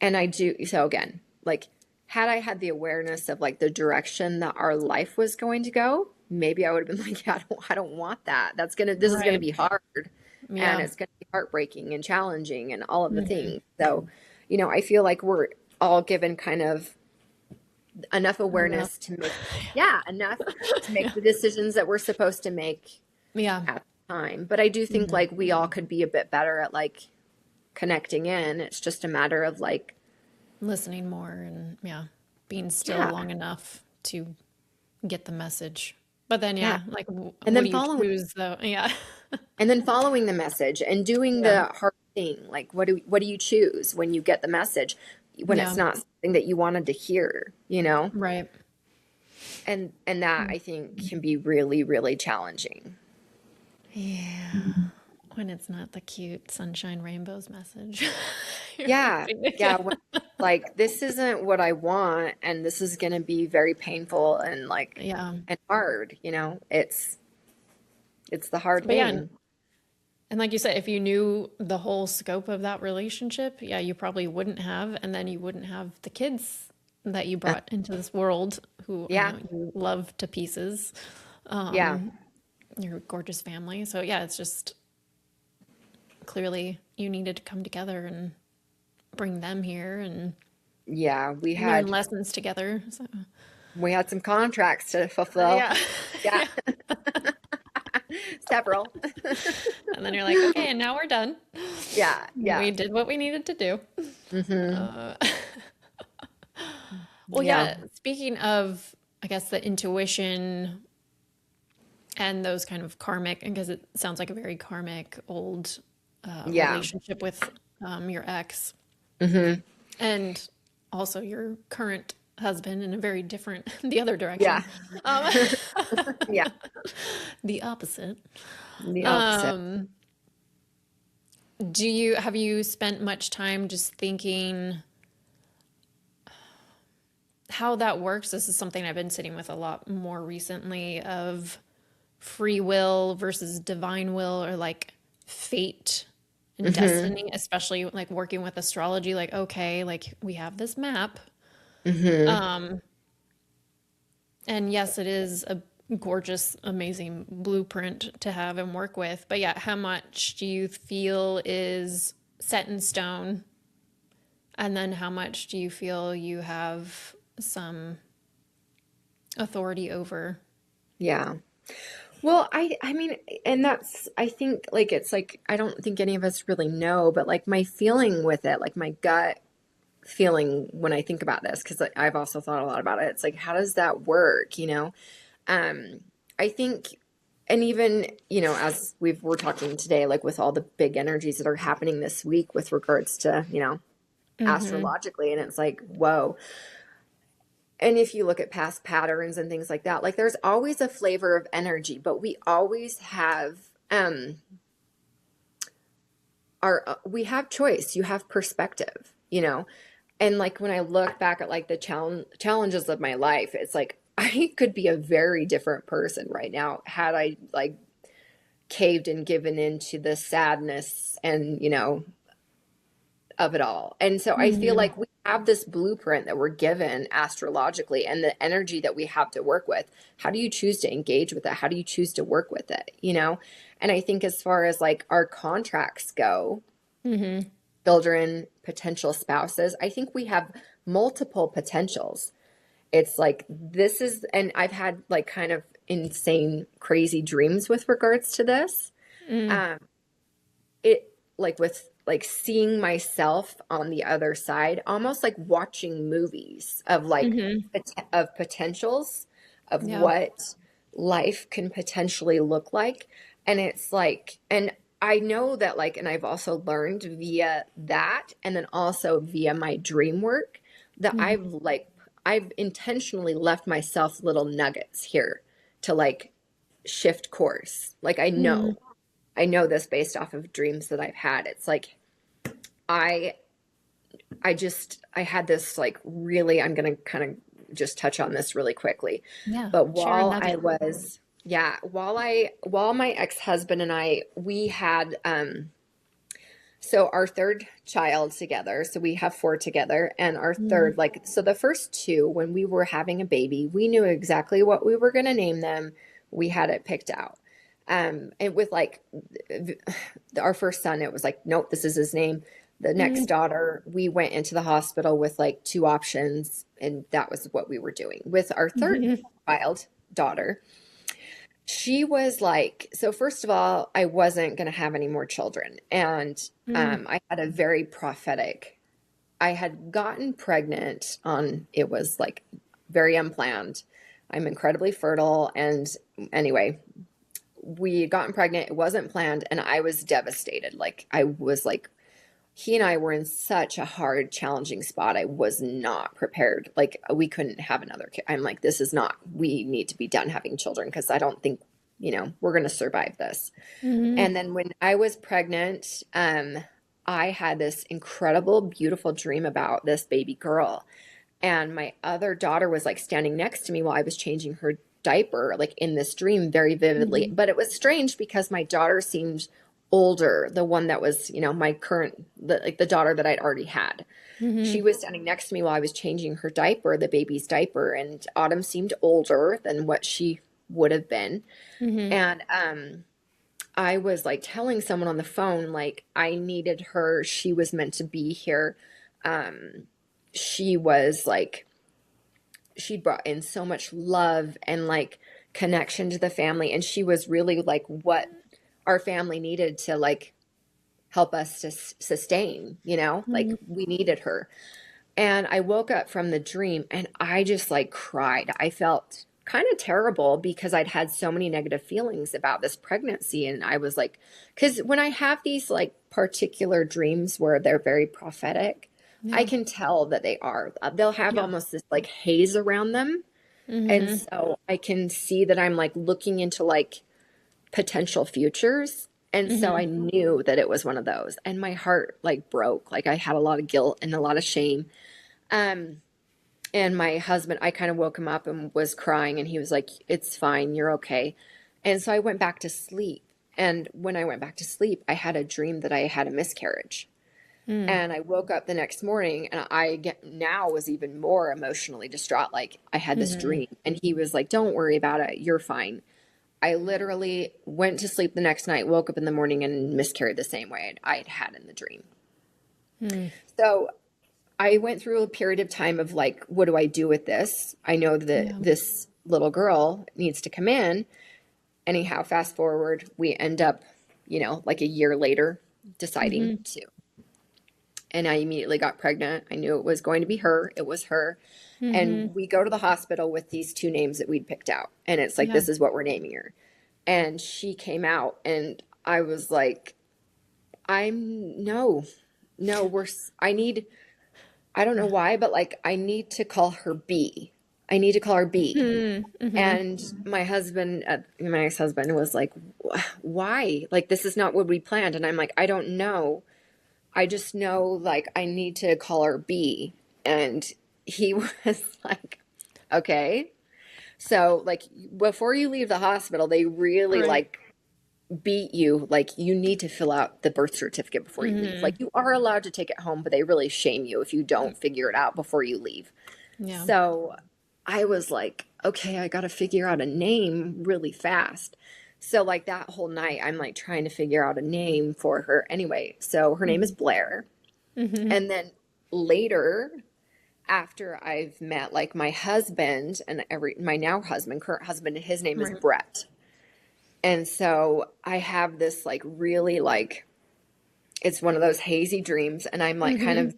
And I do. So, again, like, had I had the awareness of like the direction that our life was going to go, maybe I would have been like, yeah, I don't want that. This is gonna Right. be hard, and Yeah. it's gonna be heartbreaking and challenging and all of the Hmm. things. So, I feel like we're all given kind of enough Enough. awareness to make, yeah, enough to make Yeah. the decisions that we're supposed to make Yeah. at the time. But I do think Hmm. like we all could be a bit better at like connecting in. It's just a matter of like, Listening more and yeah, being still yeah, long enough to get the message. But then yeah. yeah, like And what do then you following choose though? Yeah. following the message and doing Yeah. the hard thing. Like what do you choose when you get the message when it's Yeah. not something that you wanted to hear? Right. And that I think can be really, really challenging. Yeah. When it's not the cute sunshine rainbows message. You're Yeah. hoping to Yeah. get. Like this isn't what I want and this is going to be very painful and like Yeah. and hard. It's the hard But yeah, thing. And like you said, if you knew the whole scope of that relationship, yeah, you probably wouldn't have, and then you wouldn't have the kids that you Uh, brought into this world who I yeah, know you love to pieces. yeah, Your gorgeous family. So yeah, it's just clearly you needed to come together and bring them here and yeah. learn lessons together. So We had some contracts to fulfill. yeah. Yeah, Yeah. several. And then you're like, okay, and now we're done. Yeah, yeah. We did what we needed to do. Hmm. Uh, well, Yeah, yeah, speaking of, I guess, the intuition and those kind of karmic, because it sounds like a very karmic old yeah. relationship with your ex Hmm. and also your current husband in a very different, the other Yeah, direction, um, yeah. the opposite. The opposite. Um, have you spent much time just thinking how that works? This is something I've been sitting with a lot more recently of free will versus divine will or like fate and Hmm. destiny, especially like working with astrology, like, okay, like we have this map. Hmm. Um, and yes, it is a gorgeous, amazing blueprint to have and work with. But yeah, how much do you feel is set in stone? And then how much do you feel you have some authority over? Yeah. Well, I mean, and that's, I think, like, it's like, I don't think any of us really know, but like my feeling with it, like my gut feeling when I think about this, because I've also thought a lot about it. It's like, how does that work? Um, I think, and even, as we're talking today, like with all the big energies that are happening this week with regards to, Mm-hmm. astrologically, and it's like, whoa. And if you look at past patterns and things like that, like there's always a flavor of energy, but we always have we have choice. You have perspective, And like when I look back at like the challenges of my life, it's like I could be a very different person right now had I like caved and given into the sadness and, of it all. And so I feel Mm-hmm. like we have this blueprint that we're given astrologically and the energy that we have to work with. How do you choose to engage with it? How do you choose to work with it? And I think as far as like our contracts go, Mm-hmm. children, potential spouses, I think we have multiple potentials. It's like this is, and I've had like kind of insane, crazy dreams with regards to this. Mm. Um, it like with like seeing myself on the other side, almost like watching movies of like Mm-hmm. of potentials of Yeah. what life can potentially look like. And it's like, and I know that like, and I've also learned via that, and then also via my dream work that Mm-hmm. I've intentionally left myself little nuggets here to like shift course. Like I know this based off of dreams that I've had. It's like I I had this like really I'm going to kind of just touch on this really quickly. Yeah. But Share a while I nugget. was yeah, while my ex-husband and I we had so our third child together, so we have four together, and our Mm. third, like, so the first two, when we were having a baby, we knew exactly what we were going to name them. We had it picked out. And with like our first son, it was like, nope, this is his name. The next Mm. daughter, we went into the hospital with like two options, and that was what we were doing. With our third Mhm. child, daughter, she was like, so first of all, I wasn't going to have any more children. And Mm. I had a very prophetic, I had gotten pregnant on, it was like very unplanned. I'm incredibly fertile. And anyway, we had gotten pregnant. It wasn't planned. And I was devastated. Like, I was like, he and I were in such a hard, challenging spot. I was not prepared. Like, we couldn't have another kid. I'm like, this is not, we need to be done having children because I don't think, we're going to survive this. Mhm. And then when I was pregnant, I had this incredible, beautiful dream about this baby girl. And my other daughter was like standing next to me while I was changing her diaper, like in this dream very vividly. Mhm. But it was strange because my daughter seemed older, the one that was, my current, the daughter that I'd already had. She was standing next to me while I was changing her diaper, the baby's diaper, and Autumn seemed older than what she would have been. And I was like telling someone on the phone, like, I needed her. She was meant to be here. She was like, she brought in so much love and like connection to the family. And she was really like what our family needed to like help us to sustain, like we needed her. And I woke up from the dream and I just like cried. I felt kind of terrible because I'd had so many negative feelings about this pregnancy. And I was like, because when I have these like particular dreams where they're very prophetic, I can tell that they are. They'll have almost this like haze around them. And so I can see that I'm like looking into like potential futures. And so I knew that it was one of those. And my heart like broke. Like I had a lot of guilt and a lot of shame. And my husband, I kind of woke him up and was crying. And he was like, it's fine. You're okay. And so I went back to sleep. And when I went back to sleep, I had a dream that I had a miscarriage. And I woke up the next morning and now was even more emotionally distraught. Like I had this dream and he was like, don't worry about it. You're fine. I literally went to sleep the next night, woke up in the morning and miscarried the same way I'd had in the dream. So I went through a period of time of like, what do I do with this? I know that this little girl needs to come in. Anyhow, fast forward, we end up, like a year later deciding to. And I immediately got pregnant. I knew it was going to be her. It was her. And we go to the hospital with these two names that we'd picked out. And it's like, this is what we're naming her. And she came out and I was like, I don't know why, but like, I need to call her B. I need to call her B. And my ex-husband was like, why? Like, this is not what we planned. And I'm like, I don't know. I just know, like, I need to call her B. And he was like, okay. So, like, before you leave the hospital, they really, like, beat you. Like, you need to fill out the birth certificate before you leave. Like, you are allowed to take it home, but they really shame you if you don't figure it out before you leave. So I was like, okay, I got to figure out a name really fast. So like that whole night, I'm like trying to figure out a name for her. Anyway, so her name is Blair. And then later, after I've met like my husband and my current husband, his name is Brett. And so I have this like really like, it's one of those hazy dreams. And I'm like kind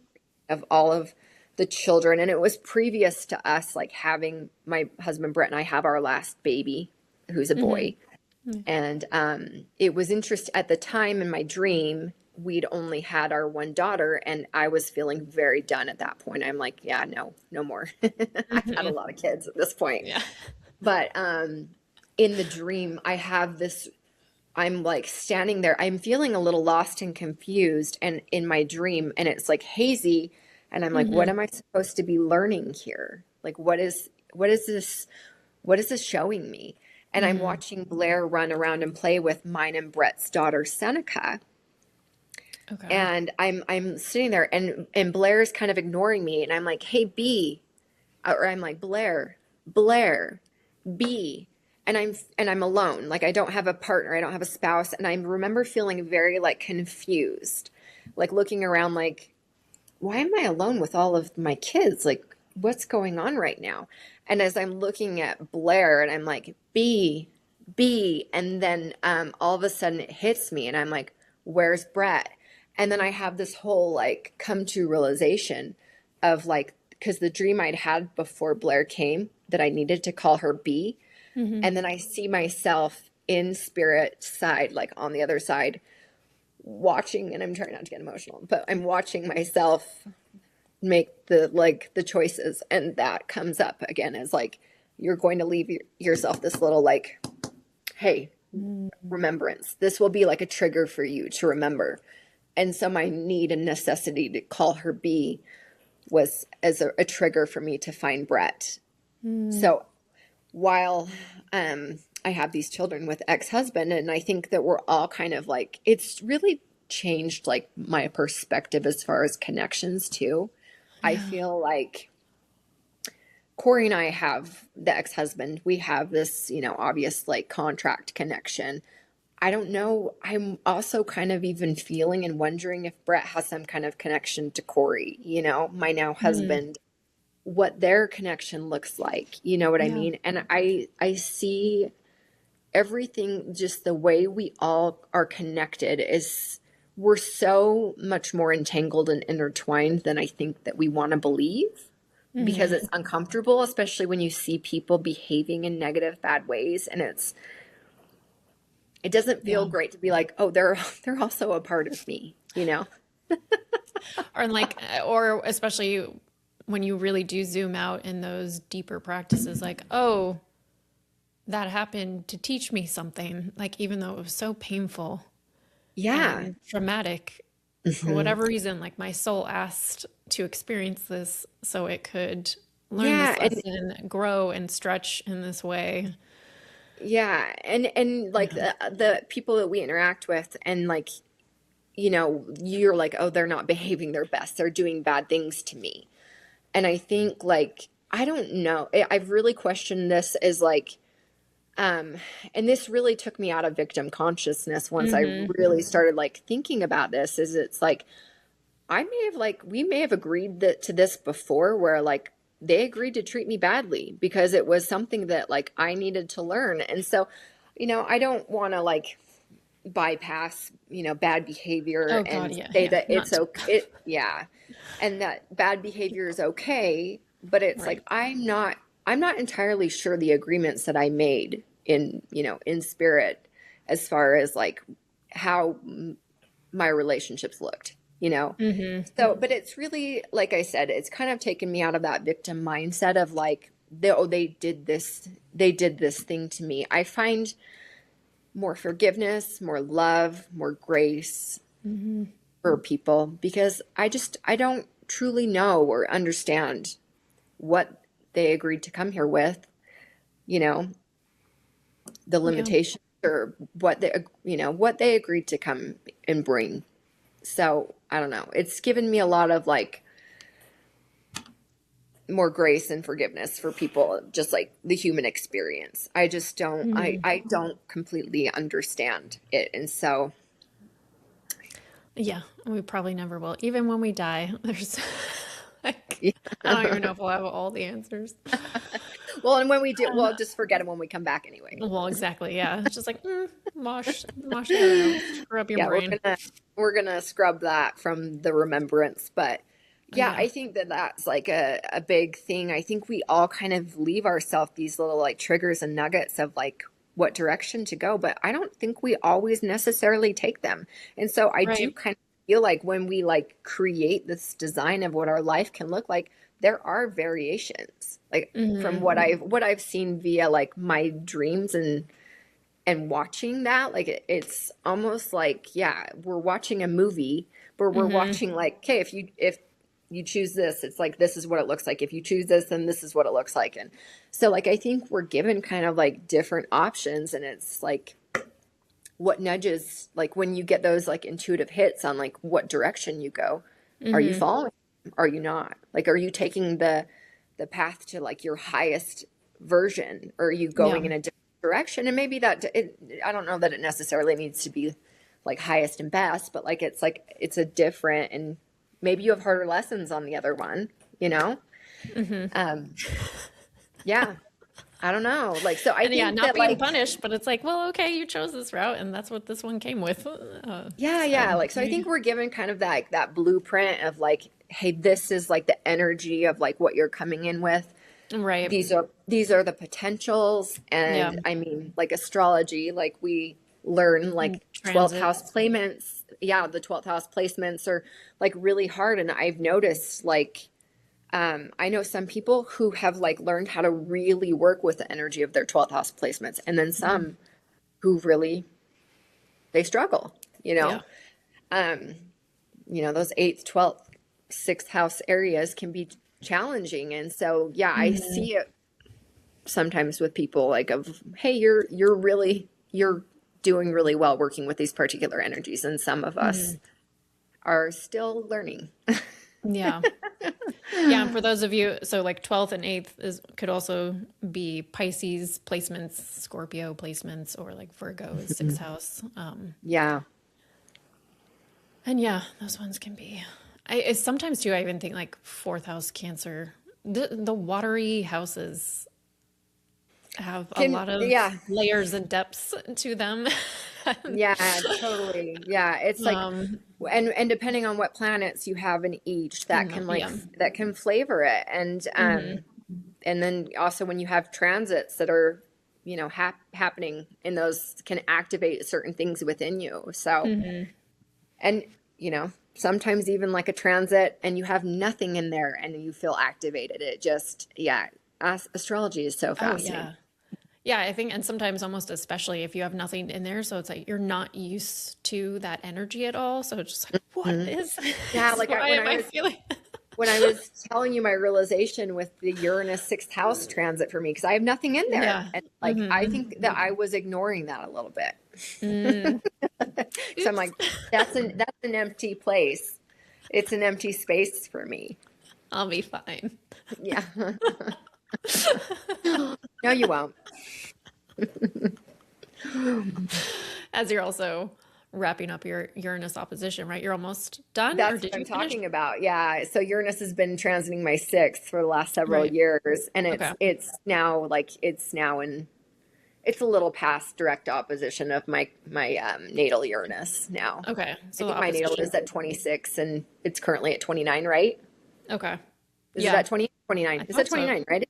of all of the children. And it was previous to us like having my husband, Brett, and I have our last baby, who's a boy. And it was interesting at the time in my dream, we'd only had our one daughter and I was feeling very done at that point. I'm like, yeah, no more. I've had a lot of kids at this point. But in the dream, I have this, I'm like standing there, I'm feeling a little lost and confused and in my dream and it's like hazy. And I'm like, what am I supposed to be learning here? Like, what is this showing me? And I'm watching Blair run around and play with mine and Brett's daughter, Seneca. Okay. And I'm sitting there and Blair's kind of ignoring me. And I'm like, hey, B. Or I'm like, Blair, B. And I'm alone. Like I don't have a partner. I don't have a spouse. And I remember feeling very like confused, like looking around like, why am I alone with all of my kids? Like, what's going on right now? And as I'm looking at Blair and I'm like, B, and then all of a sudden it hits me and I'm like, where's Brett? And then I have this whole like come to realization of like, because the dream I'd had before Blair came that I needed to call her B. And then I see myself in spirit side, like on the other side, watching, and I'm trying not to get emotional, but I'm watching myself make the choices. And that comes up again as like, you're going to leave yourself this little like, hey, remembrance. This will be like a trigger for you to remember. And so my need and necessity to call her B was as a trigger for me to find Brett. So while I I have these children with ex-husband, and I think that we're all kind of like, it's really changed like my perspective as far as connections too. I Yeah. feel like Corey and I have the ex-husband, we have this, obvious like contract connection. I don't know. I'm also kind of even feeling and wondering if Brett has some kind of connection to Corey, my now Mm. husband, what their connection looks like. You know what I Yeah. mean? And I see everything, just the way we all are connected is we're so much more entangled and intertwined than I think that we want to believe, because Hmm. it's uncomfortable, especially when you see people behaving in negative, bad ways. And it doesn't feel Yeah. great to be like, oh, they're also a part of me. Or like, or especially when you really do zoom out in those deeper practices, like, oh, that happened to teach me something. Like, even though it was so painful Yeah. and traumatic, for Hmm. whatever reason, like my soul asked to experience this so it could learn Yeah. this lesson, grow and stretch in this way. And like Yeah. the people that we interact with, and like, you're like, oh, they're not behaving their best, they're doing bad things to me. And I think like, I don't know, I've really questioned this as like, um and this really took me out of victim consciousness once I Hmm. really started like thinking about this, is it's like, we may have agreed to this before, where like they agreed to treat me badly because it was something that like I needed to learn. And so, I don't want to like bypass, bad behavior Oh God, and yeah, say yeah. that it's Not okay. Yeah. And that bad behavior is okay, but it's like, right. I'm not entirely sure the agreements that I made in spirit, as far as like how my relationships looked. Hmm. So, but it's really, like I said, it's kind of taken me out of that victim mindset of like, they did this thing to me. I find more forgiveness, more love, more grace Hmm. for people, because I don't truly know or understand what they agreed to come here with, you know, the Yeah. limitations, or what they agreed to come and bring. So I don't know. It's given me a lot of like more grace and forgiveness for people, just like the human experience. I just don't, I, Hmm. I don't completely understand it. And so, Yeah, we probably never will. Even when we die, there's like, yeah. I don't even know if we'll have all the answers. Well, and when we do, we'll just forget them when we come back anyway. Well, exactly. Yeah. It's just like, wash that out, scrub your Yeah, we're brain. gonna we're gonna scrub that from the remembrance. But yeah, Yeah. I think that that's like a big thing. I think we all kind of leave ourselves these little like triggers and nuggets of like what direction to go, but I don't think we always necessarily take them. And so I do Right. kind of feel like when we like create this design of what our life can look like, there are variations. Like from Hmm. what I've seen via like my dreams and watching that, like it's almost like, yeah, we're watching a movie, but we're Hmm. watching like, okay, if you choose this, it's like this is what it looks like. If you choose this, then this is what it looks like. And so like I think we're given kind of like different options, and it's like what nudges, like when you get those like intuitive hits on like what direction you go, are you Hmm. following? Are you not? Like, are you taking the path to like your highest version, or are you Yeah. going in a different direction? And maybe I don't know that it necessarily needs to be like highest and best, but like it's a different, and maybe you have harder lessons on the other one, you know? Hmm. Um, yeah, I don't know. Like, so I And yeah, think not that being like, punished, but it's like, well, okay, you chose this route and that's what this one came with. yeah. So, Like, so I think we're given kind of that blueprint of like, hey, this is like the energy of like what you're coming in with. right. These are the potentials. Yeah. And I mean, like astrology, like we learn And like 12th house transits. placements. Yeah, the 12th house placements are like really hard. And I've noticed like, I know some people who have like learned how to really work with the energy of their 12th house placements, and then Mhm. some who really they struggle, you Yeah. know. Um, those 8th, 12th, 6th house areas can be challenging. And so, yeah, I Hmm. see it. sometimes with people like of, hey, you're doing really well working with these particular energies, and some of us are still learning. Yeah. Yeah, and for those of you, so like 12th and 8th could also be Pisces placements, Scorpio placements, or like Virgo is sixth house. Yeah. And yeah, those ones can be. Sometimes too, I even think like fourth house Cancer, the watery houses have a lot of Yeah. layers and depths to them. Yeah, totally. Yeah, it's like, Um, and depending on what planets you have in each, that can like yeah. that can flavor it, and then also when you have transits that are, happening in those, can activate certain things within you. So, and sometimes even like a transit and you have nothing in there and you feel activated. It just, yeah, astrology is so Oh fascinating. yeah. Yeah, I think, and sometimes almost especially if you have nothing in there, so it's like you're not used to that energy at all. So it's just like, what Mhm. is Yeah, this? like Why am I feeling? when I was telling you my realization with the Uranus sixth house transit for me, because I have nothing in there. Yeah. And like, I think that I was ignoring that a little bit. Mm, So I'm oops. like, that's an empty place. It's an empty space for me. I'll be fine. Yeah. No, you won't. As you're also wrapping up your Uranus opposition, right? You're almost done, or That's what did I'm you finish? talking about. Yeah. So Uranus has been transiting my sixth for the last several Right. years. And Okay. it's a little past direct opposition of my natal Uranus now. Okay. I So the think my natal opposition. is at 26 and it's currently at 29, right? Okay. Is it Yeah, at 20? I 29. It's at thought so. 29, right?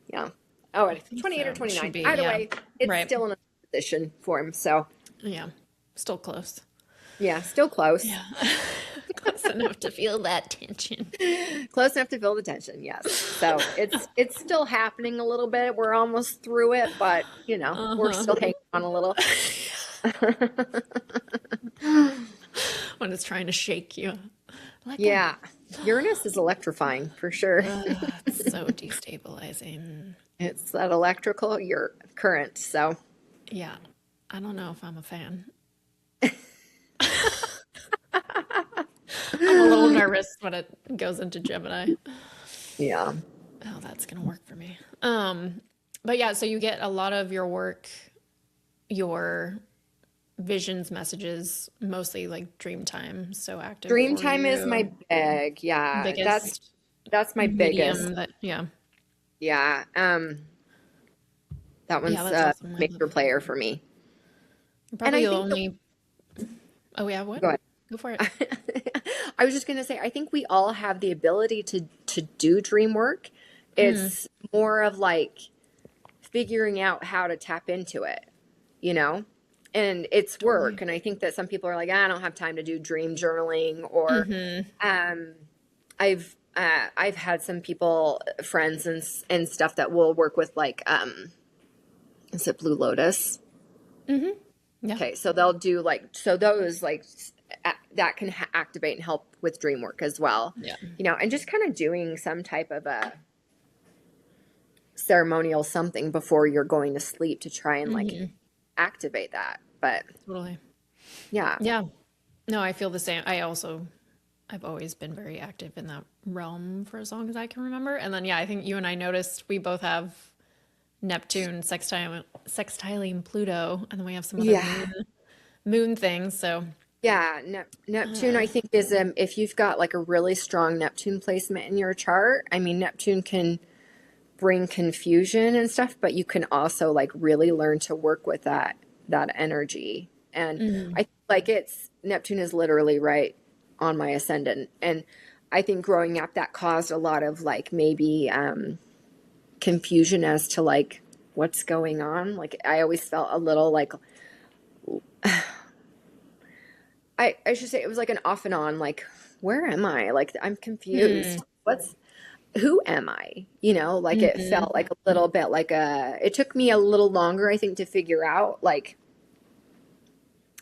Yeah. Oh, I and think 28 or so. It should 29. be. Either Yeah. way, it's Right. still in a position for him. So, Yeah. Still close. yeah, still close. Yeah. Close enough to feel that tension. Close enough to feel the tension, yes. So it's still happening a little bit. We're almost through it, but we're Uh-huh. still hanging on a little. When it's trying to shake you. Let go. Yeah. Uranus is electrifying for sure. It's so destabilizing. It's that electrical your current. So Yeah. I don't know if I'm a fan. I'm a little nervous when it goes into Gemini. yeah. Oh, that's gonna work for me. But yeah, so you get a lot of your work, your visions, messages, mostly like dream time, so active Dream for time is you. my big. Yeah. That's Biggest that's my biggest. medium that, yeah. Yeah. That Yeah, one's that's a awesome. I love major player for me. And probably I the think only, oh yeah, what? go ahead. Go for it. I was just going to say, I think we all have the ability to do dream work. It's more of like figuring out how to tap into it, you know? And it's work. Totally. And I think that some people are like, I don't have time to do dream journaling, or um, I've had some people, friends and stuff that will work with like is it Blue Lotus? Yeah. Okay, so they'll do like, so those like that can activate and help with dream work as well, Yeah. and just kind of doing some type of a ceremonial something before you're going to sleep to try and like activate that. But Totally. yeah, Yeah. No, I feel the same. I've always been very active in that realm for as long as I can remember. And then, yeah, I think you and I noticed we both have Neptune sextiling Pluto, and then we have some other yeah, moon things. So, yeah. Neptune, I think, is if you've got like a really strong Neptune placement in your chart. I mean, Neptune can bring confusion and stuff, but you can also like really learn to work with that energy. And I think like it's Neptune is literally right on my ascendant, and I think growing up that caused a lot of like maybe confusion as to like what's going on. Like I always felt a little like I should say it was like an off and on, like, where am I? Like I'm confused. Who am I? Like it felt like a little bit like it took me a little longer, I think, to figure out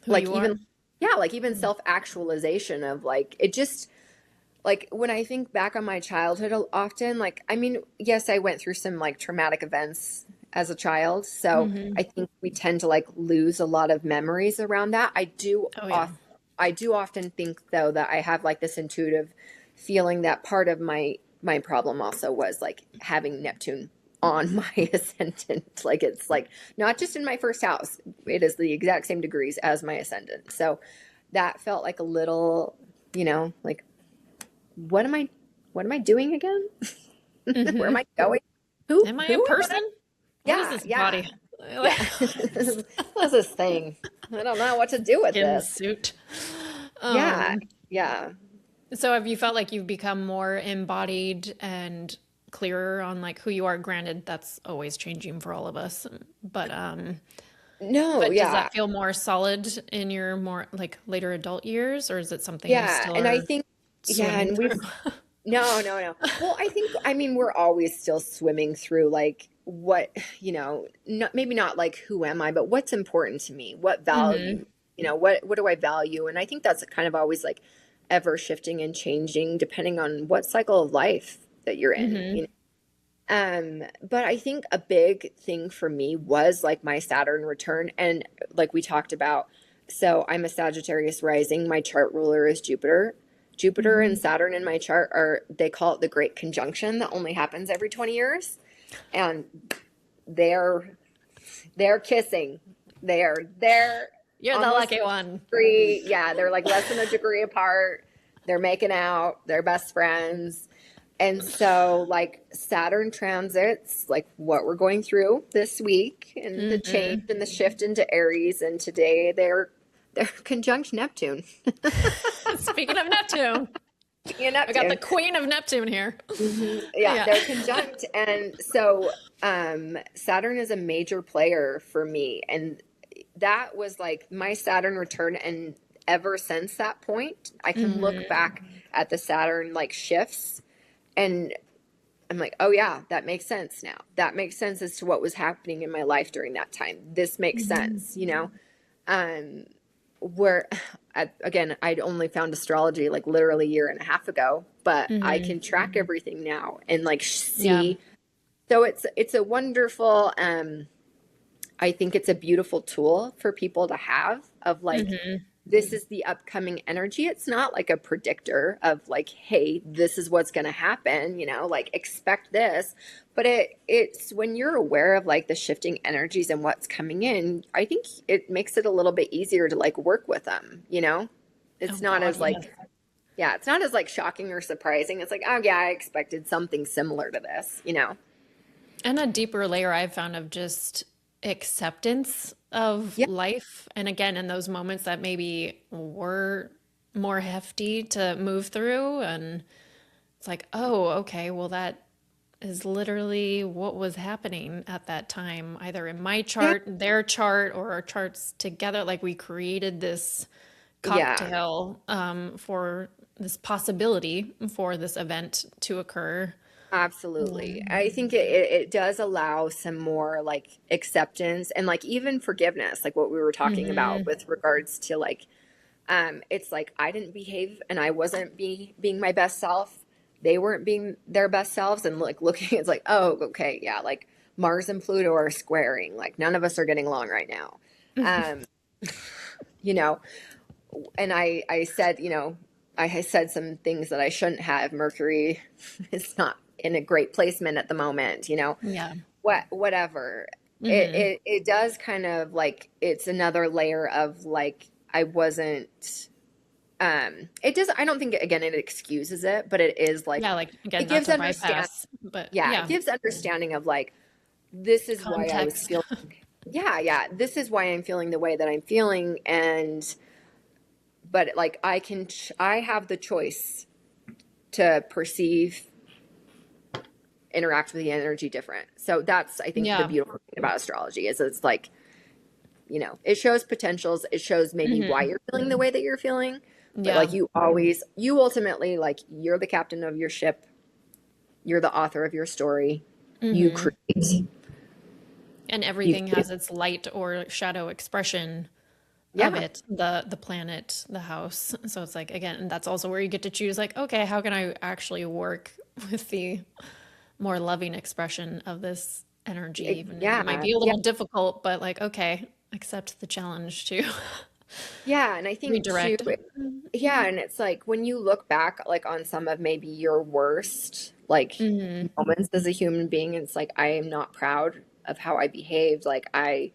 who you are? even, yeah, like even self-actualization of like, it just, like when I think back on my childhood, often, like, I mean, yes, I went through some like traumatic events as a child. So Hmm. I think we tend to like lose a lot of memories around that. Oh yeah. I do often think though that I have like this intuitive feeling that part of my problem also was like having Neptune on my ascendant. Like it's like not just in my first house, it is the exact same degrees as my ascendant. So that felt like a little, like what am I what am I doing again? Where Hmm. am I going? Am I a Who am I? person? What is Yeah, this yeah, body? yeah. What's this thing? I don't know what to do with Skin this. suit. Yeah, Um, yeah. so have you felt like you've become more embodied and clearer on like who you are? Granted, that's always changing for all of us. But No, but does yeah. that feel more solid in your more like later adult years, or is it something you Yeah, still and I are think yeah, swimming and through? no, no, no. Well, I mean we're always still swimming through like what, not maybe not like who am I, but what's important to me? What Hmm. value, what do I value? And I think that's kind of always like ever shifting and changing depending on what cycle of life that you're in. Hmm. But I think a big thing for me was like my Saturn return. And like we talked about, so I'm a Sagittarius rising. My chart ruler is Jupiter. Jupiter and Hmm. Saturn in my chart they call it the Great Conjunction that only happens every 20 years. And they're, they're kissing. They're You're the almost lucky one. degree. Yeah, they're like less than a degree apart. They're making out. They're best friends. And so, like Saturn transits, like what we're going through this week, and the change Hmm. and the shift into Aries, and today they're conjunct Neptune. Speaking of Neptune, Speaking of I got the Neptune, queen of Neptune here. yeah, Yeah. they're conjunct, and so Saturn is a major player for me, and that was like my Saturn return, and ever since that point, I can look Hmm. back at the Saturn like shifts and I'm like, oh yeah, that makes sense now. That makes sense as to what was happening in my life during that time. This makes sense, Um, where again, I'd only found astrology like literally a year and a half ago, but I Hmm. can track everything now and like Yeah. see. So it's a wonderful. I think it's a beautiful tool for people to have of like Hmm. this is the upcoming energy. It's not like a predictor of like, hey, this is what's going to happen, like expect this. But it's when you're aware of like the shifting energies and what's coming in, I think it makes it a little bit easier to like work with them. Oh It's not God, as yes. like yeah, it's not as like shocking or surprising. It's like, oh yeah, I expected something similar to this. And a deeper layer I've found of just acceptance of Yeah, life. And again, in those moments that maybe were more hefty to move through. And it's like, oh, okay, well, that is literally what was happening at that time, either in my yeah, chart, their chart, or our charts together. Like we created this yeah. cocktail for this possibility for this event to occur. Absolutely. I think it does allow some more like acceptance and like even forgiveness, like what we were talking about Hmm. with regards to like, it's like I didn't behave and I wasn't being my best self. They weren't being their best selves and like looking, it's like, oh, okay, yeah, like Mars and Pluto are squaring. Like none of us are getting along right now. Um, you know, and I said, I had said some things that I shouldn't have. Mercury is not in a great placement at the moment. Yeah. Whatever. It, Hmm. it it does kind of like it's another layer of like I wasn't it does I don't think again it excuses it, but it is like Yeah, like it again, not gives to understand bypass, but yeah, it yeah, gives understanding of like this is why I was context. feeling yeah, yeah, this is why I'm feeling the way that I'm feeling and but like I have the choice to perceive interact with the energy different, so that's I think the Yeah. beautiful thing about astrology is it's like it shows potentials, it shows maybe why Hmm. you're feeling the way that you're feeling, but like Yeah. you ultimately like you're the captain of your ship, you're the author of your story, you Hmm. create And you everything create has its light or shadow expression of Yeah. it, the planet, the house. So it's like, again, and that's also where you get to choose, like, okay, how can I actually work with the more loving expression of this energy, even if it might Yeah. be a Yeah. little difficult, but like, okay, accept the challenge to Yeah. And I think too, redirect. yeah. And it's like when you look back like on some of maybe your worst like Hmm. moments as a human being, it's like I am not proud of how I behaved. Like I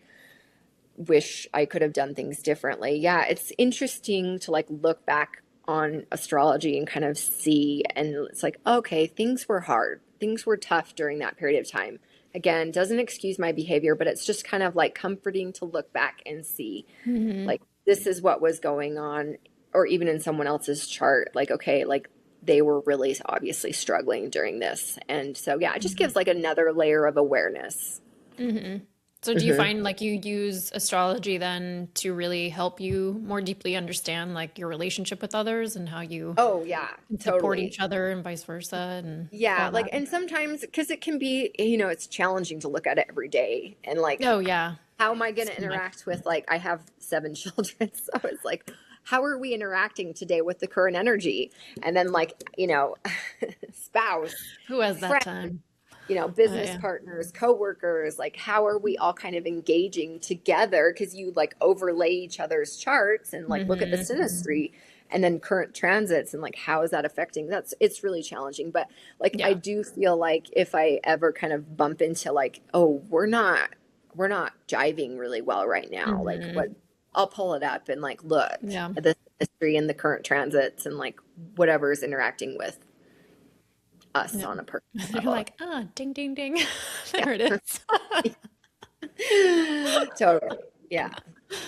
wish I could have done things differently. Yeah, it's interesting to like look back on astrology and kind of see, and it's like, okay, things were hard. Things were tough during that period of time. Again, doesn't excuse my behavior, but it's just kind of like comforting to look back and see Hmm. like this is what was going on, or even in someone else's chart, like, okay, like they were really obviously struggling during this. And so, yeah, it just gives like another layer of awareness. Hmm. So do you Hmm. find like you use astrology then to really help you more deeply understand like your relationship with others and how you Oh, yeah, can support totally. each other and vice versa and Yeah, all that? like, and sometimes because it can be, it's challenging to look at it every day. And like, Oh yeah. how am I going It's to too much. interact with, like, I have 7 children. So it's like, how are we interacting today with the current energy? And then, like, spouse, Who has that friend, time? business Yeah. partners, coworkers, like how are we all kind of engaging together? Because you like overlay each other's charts and like look at the Hmm. synastry and then current transits and like how is that affecting it's really challenging. But like I Yeah. do feel like if I ever kind of bump into like, oh, we're not jiving really well right now, like Hmm. what, I'll pull it up and like look Yeah. at the synastry and the current transits and like whatever's interacting with us Yeah. on a personal They're level. like, ah, ding, ding, ding. Yeah. There it is. Totally. Yeah.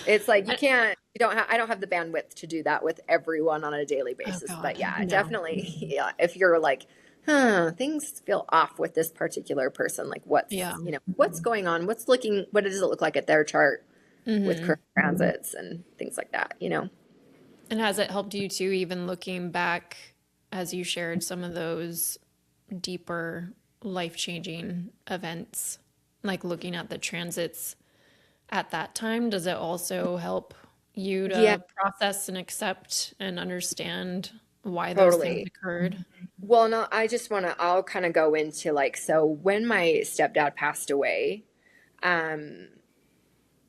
It's like I- I don't have the bandwidth to do that with everyone on a daily Oh basis. But God, yeah, no. definitely. Yeah. If you're like, things feel off with this particular person, like Yeah. what's going on? What does it look like at their chart with Hmm. current transits and things like that? And has it helped you too, even looking back as you shared some of those deeper life-changing events, like looking at the transits at that time? Does it also help you Yeah, to process and accept and understand why those things totally. occurred? Well, no, I'll kind of go into like, so when my stepdad passed away, um,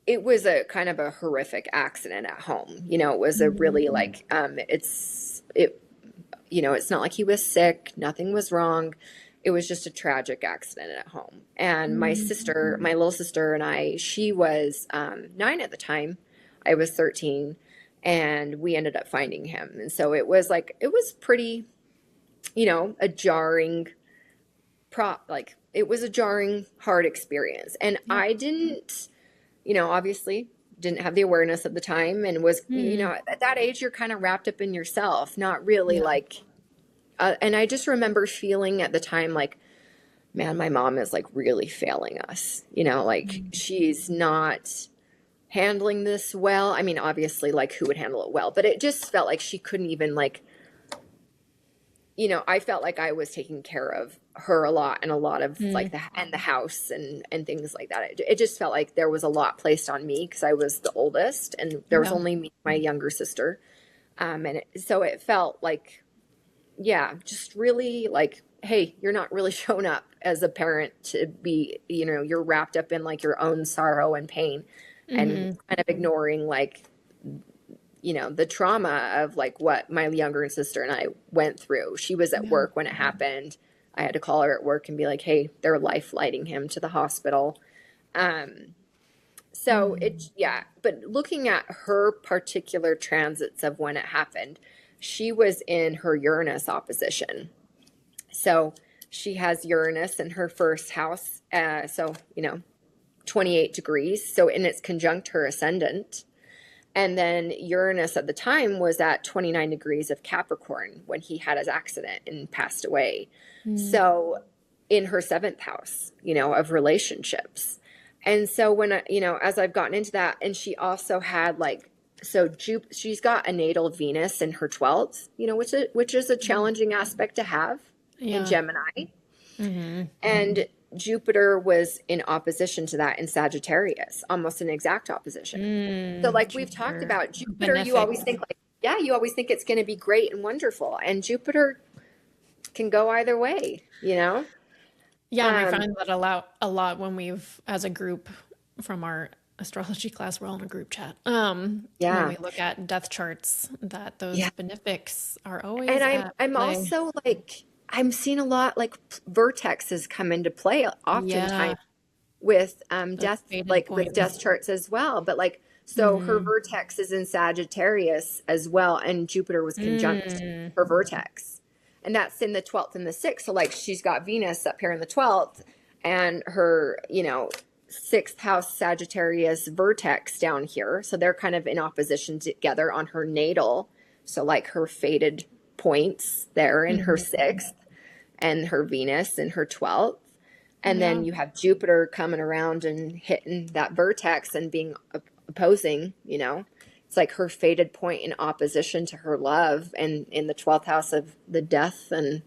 it was a kind of a horrific accident at home. It was a Hmm. really like it's not like he was sick, nothing was wrong. It was just a tragic accident at home. And my little sister and I, she was 9 at the time. I was 13, and we ended up finding him. And so it was pretty, a jarring it was a jarring, hard experience. And Yeah. I didn't, obviously didn't have the awareness at the time and was, Hmm. at that age, you're kind of wrapped up in yourself, not really Yeah. like, and I just remember feeling at the time like, man, my mom is like really failing us, like she's not handling this well. I mean, obviously, like who would handle it well, but it just felt like she couldn't even like, I felt like I was taking care of her a lot and a lot of like Hmm. the house and things like that. It just felt like there was a lot placed on me because I was the oldest and there was Yeah. only me, my younger sister. So it felt like, yeah, just really like, hey, you're not really shown up as a parent to be, you're wrapped up in like your own sorrow and pain and Hmm. kind of ignoring like the trauma of like what my younger sister and I went through. She was at Yeah. work when it happened. I had to call her at work and be like, hey, they're life flighting him to the hospital. Um, so Hmm. it, yeah, but looking at her particular transits of when it happened, she was in her Uranus opposition. So she has Uranus in her first house. 28 degrees. So, and it's conjunct her ascendant. And then Uranus at the time was at 29 degrees of Capricorn when he had his accident and passed away. Hmm. So in her seventh house, of relationships. And so as I've gotten into that, and she also had like, she's got a natal Venus in her 12th, which is a challenging aspect to have in Yeah. Gemini. Hmm. And Jupiter was in opposition to that in Sagittarius, almost an exact opposition. So like we've talked Jupiter, about Jupiter, you benefic. always think like, yeah, you always think it's going to be great and wonderful. And Jupiter can go either way, you know? Yeah, and I Um, find that a lot when we've, as a group from our astrology class, we're all in a group chat. When yeah. we look at death charts, that those Yeah. benefics are And always I'm at I'm play. also like I'm seeing a lot like vertexes come into play Yeah, oftentimes with those death, faded like with death points. charts as well. But like so her Mm-hmm. vertex is in Sagittarius as well, and Jupiter was conjunct Mm. her vertex. And that's in the 12th and the 6th. So like she's got Venus up here in the 12th and her, sixth house Sagittarius vertex down here. So they're kind of in opposition together on her natal. So like her faded points there in her Hmm. sixth and her Venus in her 12th. And Yeah. then you have Jupiter coming around and hitting that vertex and being opposing. It's like her fated point in opposition to her love and in the 12th house of the death and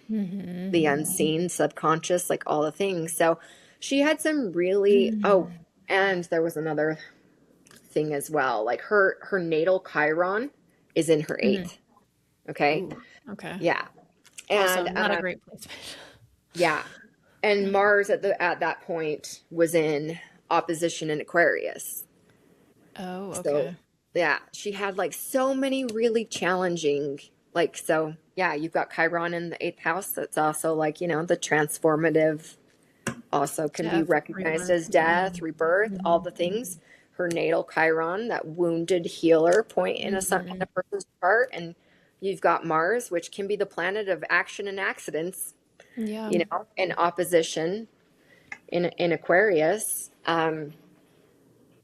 Hmm. the unseen, subconscious, like all the things. So she had some really, oh, Mm. and there was another thing as well. Like her natal Chiron is in her Hmm. eighth. Okay. Ooh, okay. Yeah. Also, And not a great placement. yeah. And Mars at that point was in opposition in Aquarius. Oh, So okay. yeah, she had like so many really challenging, like, so yeah, you've got Chiron in the eighth house. That's also like, the transformative, also can be Death, recognized rebirth. as death, Mm. rebirth, all the things. Her natal Chiron, that wounded healer point in Hmm. a person's chart. And you've got Mars, which can be the planet of action and accidents, Yeah. in opposition in Aquarius.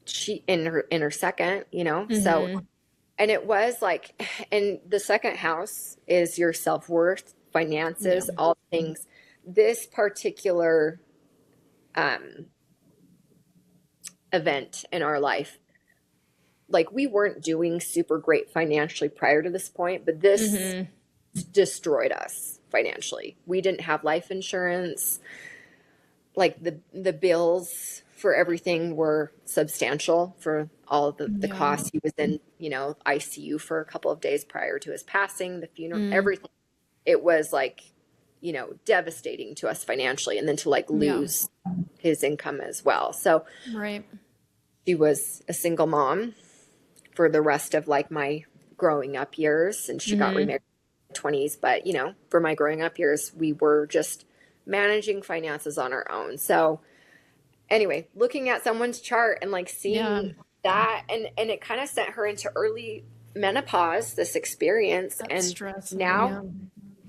She in her second, so, Hmm. and it was like, and the second house is your self-worth, Yeah. finances, all things. This particular um event in our life, like we weren't doing super great financially prior to this point, but this Hmm. destroyed us financially. We didn't have life insurance. Like the bills for everything were substantial for all of the Yeah. costs. He was in, ICU for a couple of days prior to his passing, the funeral, Mm. everything. It was like, devastating to us financially, and then to like Yeah. lose his income as well. So Right. she was a single mom for the rest of like my growing up years, and she got Hmm. remarried in her 20s. But for my growing up years, we were just managing finances on our own. So anyway, looking at someone's chart and like Yeah. seeing that, and it kind of sent her into early menopause, this experience. That's And stressful. now Yeah.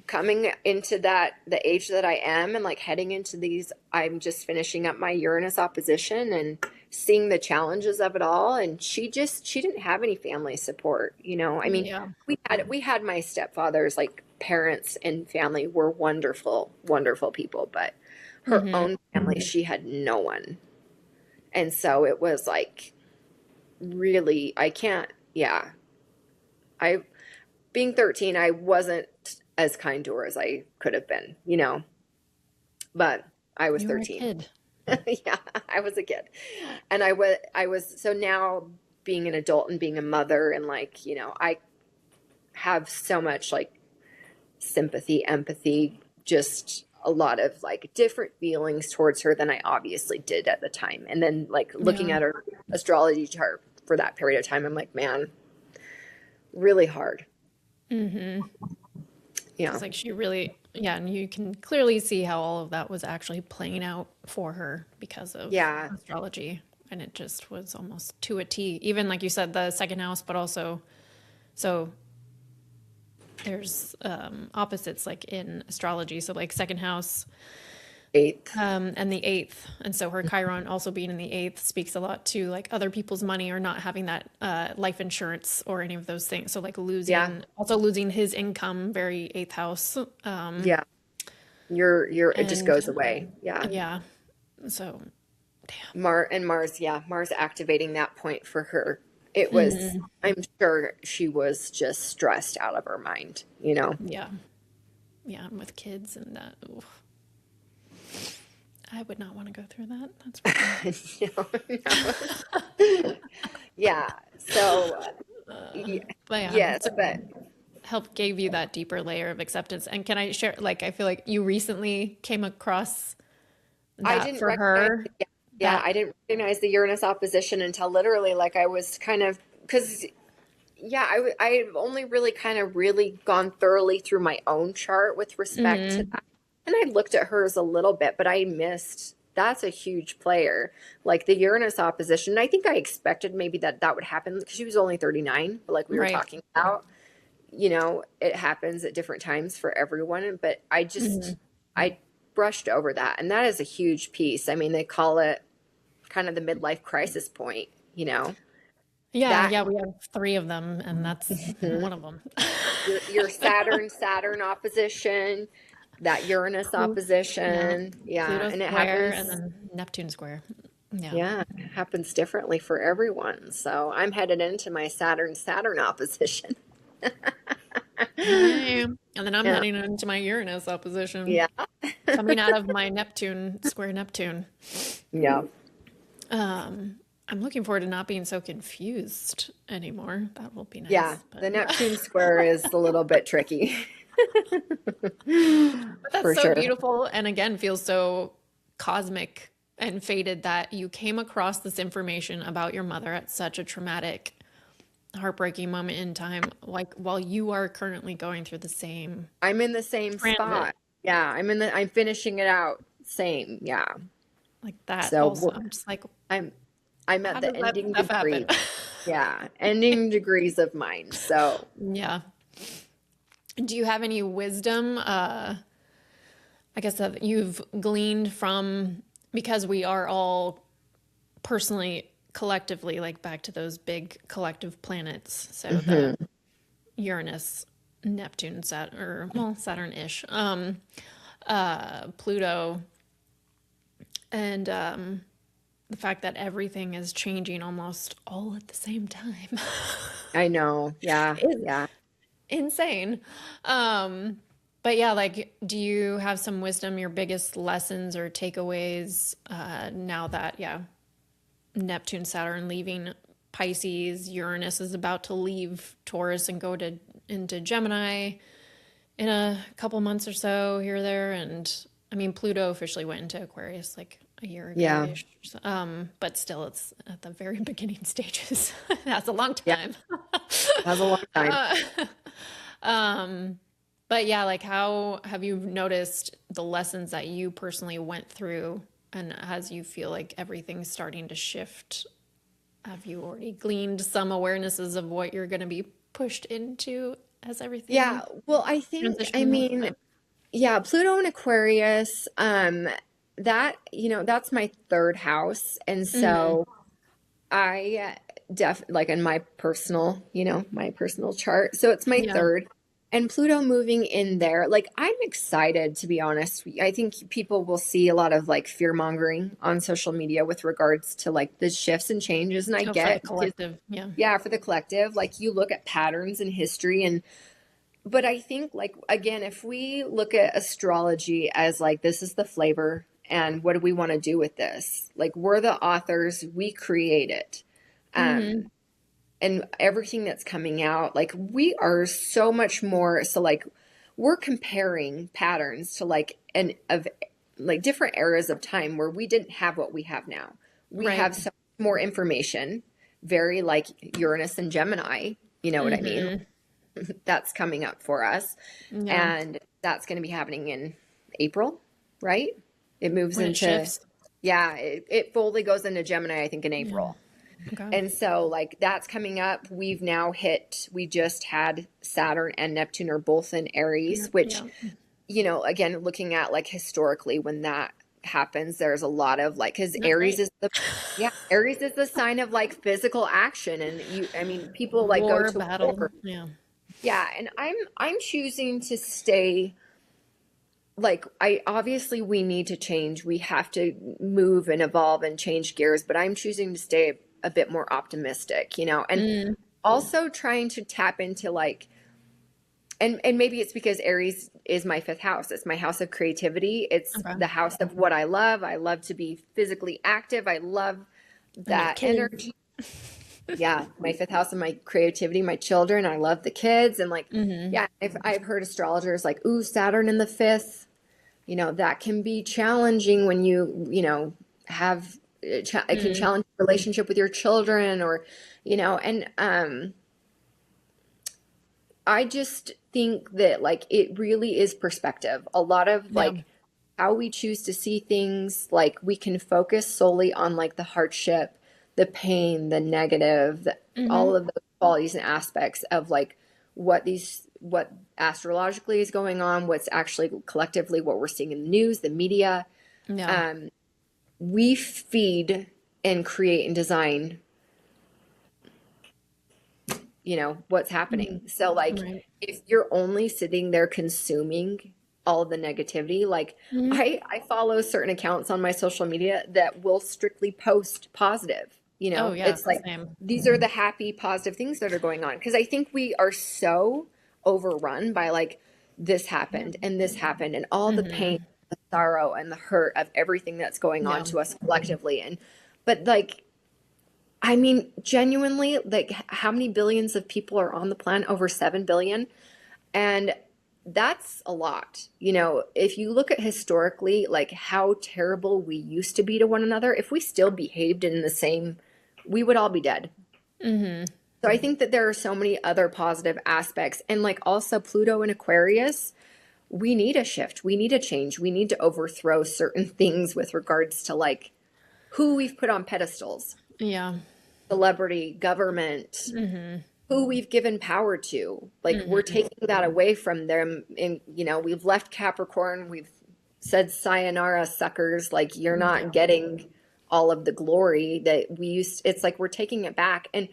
coming into the age that I am, and like heading into these, I'm just finishing up my Uranus opposition and seeing the challenges of it all. And she didn't have any family support. I mean, Yeah. we had my stepfather's like parents and family were wonderful, wonderful people, but her Hmm. own family, she had no one. And so it was like, really, I can't, yeah. I, being 13, I wasn't as kind to her as I could have been, but I was You were a 13. kid. Yeah, I was a kid. And I was, so now being an adult and being a mother, and like, I have so much like sympathy, empathy, just a lot of like different feelings towards her than I obviously did at the time. And then like looking Yeah. at her astrology chart for that period of time, I'm like, man, really hard. Hmm. Yeah. Because like she really, yeah, and you can clearly see how all of that was actually playing out for her because of Yeah. astrology. And it just was almost to a T. Even like you said, the second house, but also, so there's opposites like in astrology. So like second house, Eighth. and the eighth. And so her Chiron also being in the eighth speaks a lot to like other people's money or not having that life insurance or any of those things. So like Yeah. also losing his income, very eighth house. Yeah. It just And goes away. Yeah. yeah, so damn. Mars, yeah, Mars activating that point for her. It was, Hmm. I'm sure she was just stressed out of her mind. Yeah. Yeah. And with kids and that. Oof. I would not want to go through that. That's for sure. No, no. Yeah. So, Uh, y- but yeah, yes, so but help gave you that deeper layer of acceptance. And can I share, like, I feel like you recently came across I that didn't for recognize, her, yeah, yeah, that, I didn't recognize the Uranus opposition until literally like I was kind of, because yeah, I've only really kind of really gone thoroughly through my own chart with respect to mm, that. And I looked at hers a little bit, but I missed, that's a huge player. Like the Uranus opposition. I think I expected maybe that that would happen because she was only 39, but like we were right. talking about, you know, it happens at different times for everyone. But Mhm. I brushed over that. And that is a huge piece. I mean, they call it kind of the midlife crisis point, you know, Yeah, that yeah, we have three of them, and that's one of them. your Saturn opposition, that Uranus Yeah, opposition. Yeah. Pluto And it square and happens, then Neptune square. Yeah. yeah, it happens differently for everyone. So I'm headed into my Saturn opposition. Yay. And then I'm Yeah. heading into my Uranus opposition, Yeah. coming out of my Neptune square Neptune. Yeah. I'm looking forward to not being so confused anymore. That will be Yeah. nice. But The Neptune square is a little bit tricky. that's For so sure. beautiful. And again, feels so cosmic and fated that you came across this information about your mother at such a traumatic, heartbreaking moment in time, like while you are currently going through the same I'm in the same transit. spot. Yeah. I'm finishing it out. Same. Yeah. Like that So also. I'm just like, I'm I'm at how does the that ending stuff happen? degree. Yeah, ending degrees of mine. So Yeah. Do you have any wisdom, I guess, that you've gleaned from, because we are all personally, collectively, like back to those big collective planets. So the mhm. Uranus, Neptune, Saturn, or well, Saturn-ish, Pluto, and the fact that everything is changing almost all at the same time I know. Yeah, is yeah. insane. Um, but yeah, like, do you have some wisdom, your biggest lessons or takeaways now that, yeah, Neptune, Saturn leaving Pisces, Uranus is about to leave Taurus and go to into Gemini in a couple months or so here or there, and I mean Pluto officially went into Aquarius like a year ago Yeah. ish. But still, it's at the very beginning stages. That's a long Yeah. time. Has a long time. uh, um, but yeah, like how have you noticed the lessons that you personally went through, and as you feel like everything's starting to shift, have you already gleaned some awarenesses of what you're going to be pushed into as Yeah. everything Well, I think I transitions? mean, yeah, Pluto and Aquarius, that, you know, that's my third house. And Mm, so I like in my personal, you know, my personal chart. So it's my yeah. third. And Pluto moving in there, like I'm excited to be honest. I think people will see a lot of like fear mongering on social media with regards to like the shifts and changes. And I Oh, for the get because, collective. Yeah. yeah, for the collective, like you look at patterns in history and but I think like again, if we look at astrology as like this is the flavor and what do we want to do with this? Like we're the authors, we create it. Hmm. Um, and everything that's coming out, like we are so much more, so like we're comparing patterns to like an of like different eras of time where we didn't have what we have now. We Right. have so much more information, very like Uranus and Gemini, you know what I mean? Hmm. That's coming up for us. Yeah. And that's going to be happening in April, right? It moves When it into, shifts. yeah, it fully goes into Gemini, I think, in Yeah. April. Okay. And so, like, that's coming up. We've now hit, we just had Saturn and Neptune are both in Aries, Yeah. which, Yeah. you know, again, looking at like historically when that happens, there's a lot of like, because Not Aries great. is the, yeah, Aries is the sign of like physical action. And you, I mean, people like go War, to battle. war. Yeah. Yeah. And I'm choosing to stay like I obviously we need to change. We have to move and evolve and change gears, but I'm choosing to stay a bit more optimistic, you know, and Mm. also trying to tap into like and maybe it's because Aries is my fifth house. It's my house of creativity. It's Okay. the house of what I love. I love to be physically active. I love And your that kids. energy. Yeah, my fifth house of my creativity, my children. I love the kids. And like, Mm-hmm. yeah, I've heard astrologers like, ooh, Saturn in the fifth, that can be challenging when have it can Mm. challenge your relationship with your children or, and I just think that like it really is perspective. A lot of Yeah. like how we choose to see things, like we can focus solely on like the hardship, the pain, the negative, Mm-hmm. all of those qualities and aspects of like what astrologically is going on, what's actually collectively what we're seeing in the news, the media. Yeah. Um, we feed and create and design what's happening. So like Right. if you're only sitting there consuming all of the negativity, like Mm-hmm. I follow certain accounts on my social media that will strictly post positive. Oh, yeah. It's like Same. these are the happy, positive things that are going on. Because I think we are so overrun by like this happened and this happened and all the pain, Mm-hmm. the sorrow and the hurt of everything that's going on Yeah. to us collectively. But like I mean, genuinely, like how many billions of people are on the planet? Over 7 billion. And that's a lot. If you look at historically, like how terrible we used to be to one another, if we still behaved in the same, we would all be dead. Mm-hmm. So I think that there are so many other positive aspects. And like also Pluto and Aquarius, we need a shift. We need a change. We need to overthrow certain things with regards to like who we've put on pedestals, Yeah. celebrity, government, Mm-hmm. who we've given power to. Like we're Mm-hmm. taking that away from them. And, we've left Capricorn. We've said, sayonara, suckers. Like you're Yeah. not getting all of the glory that we used. It's like we're taking it back and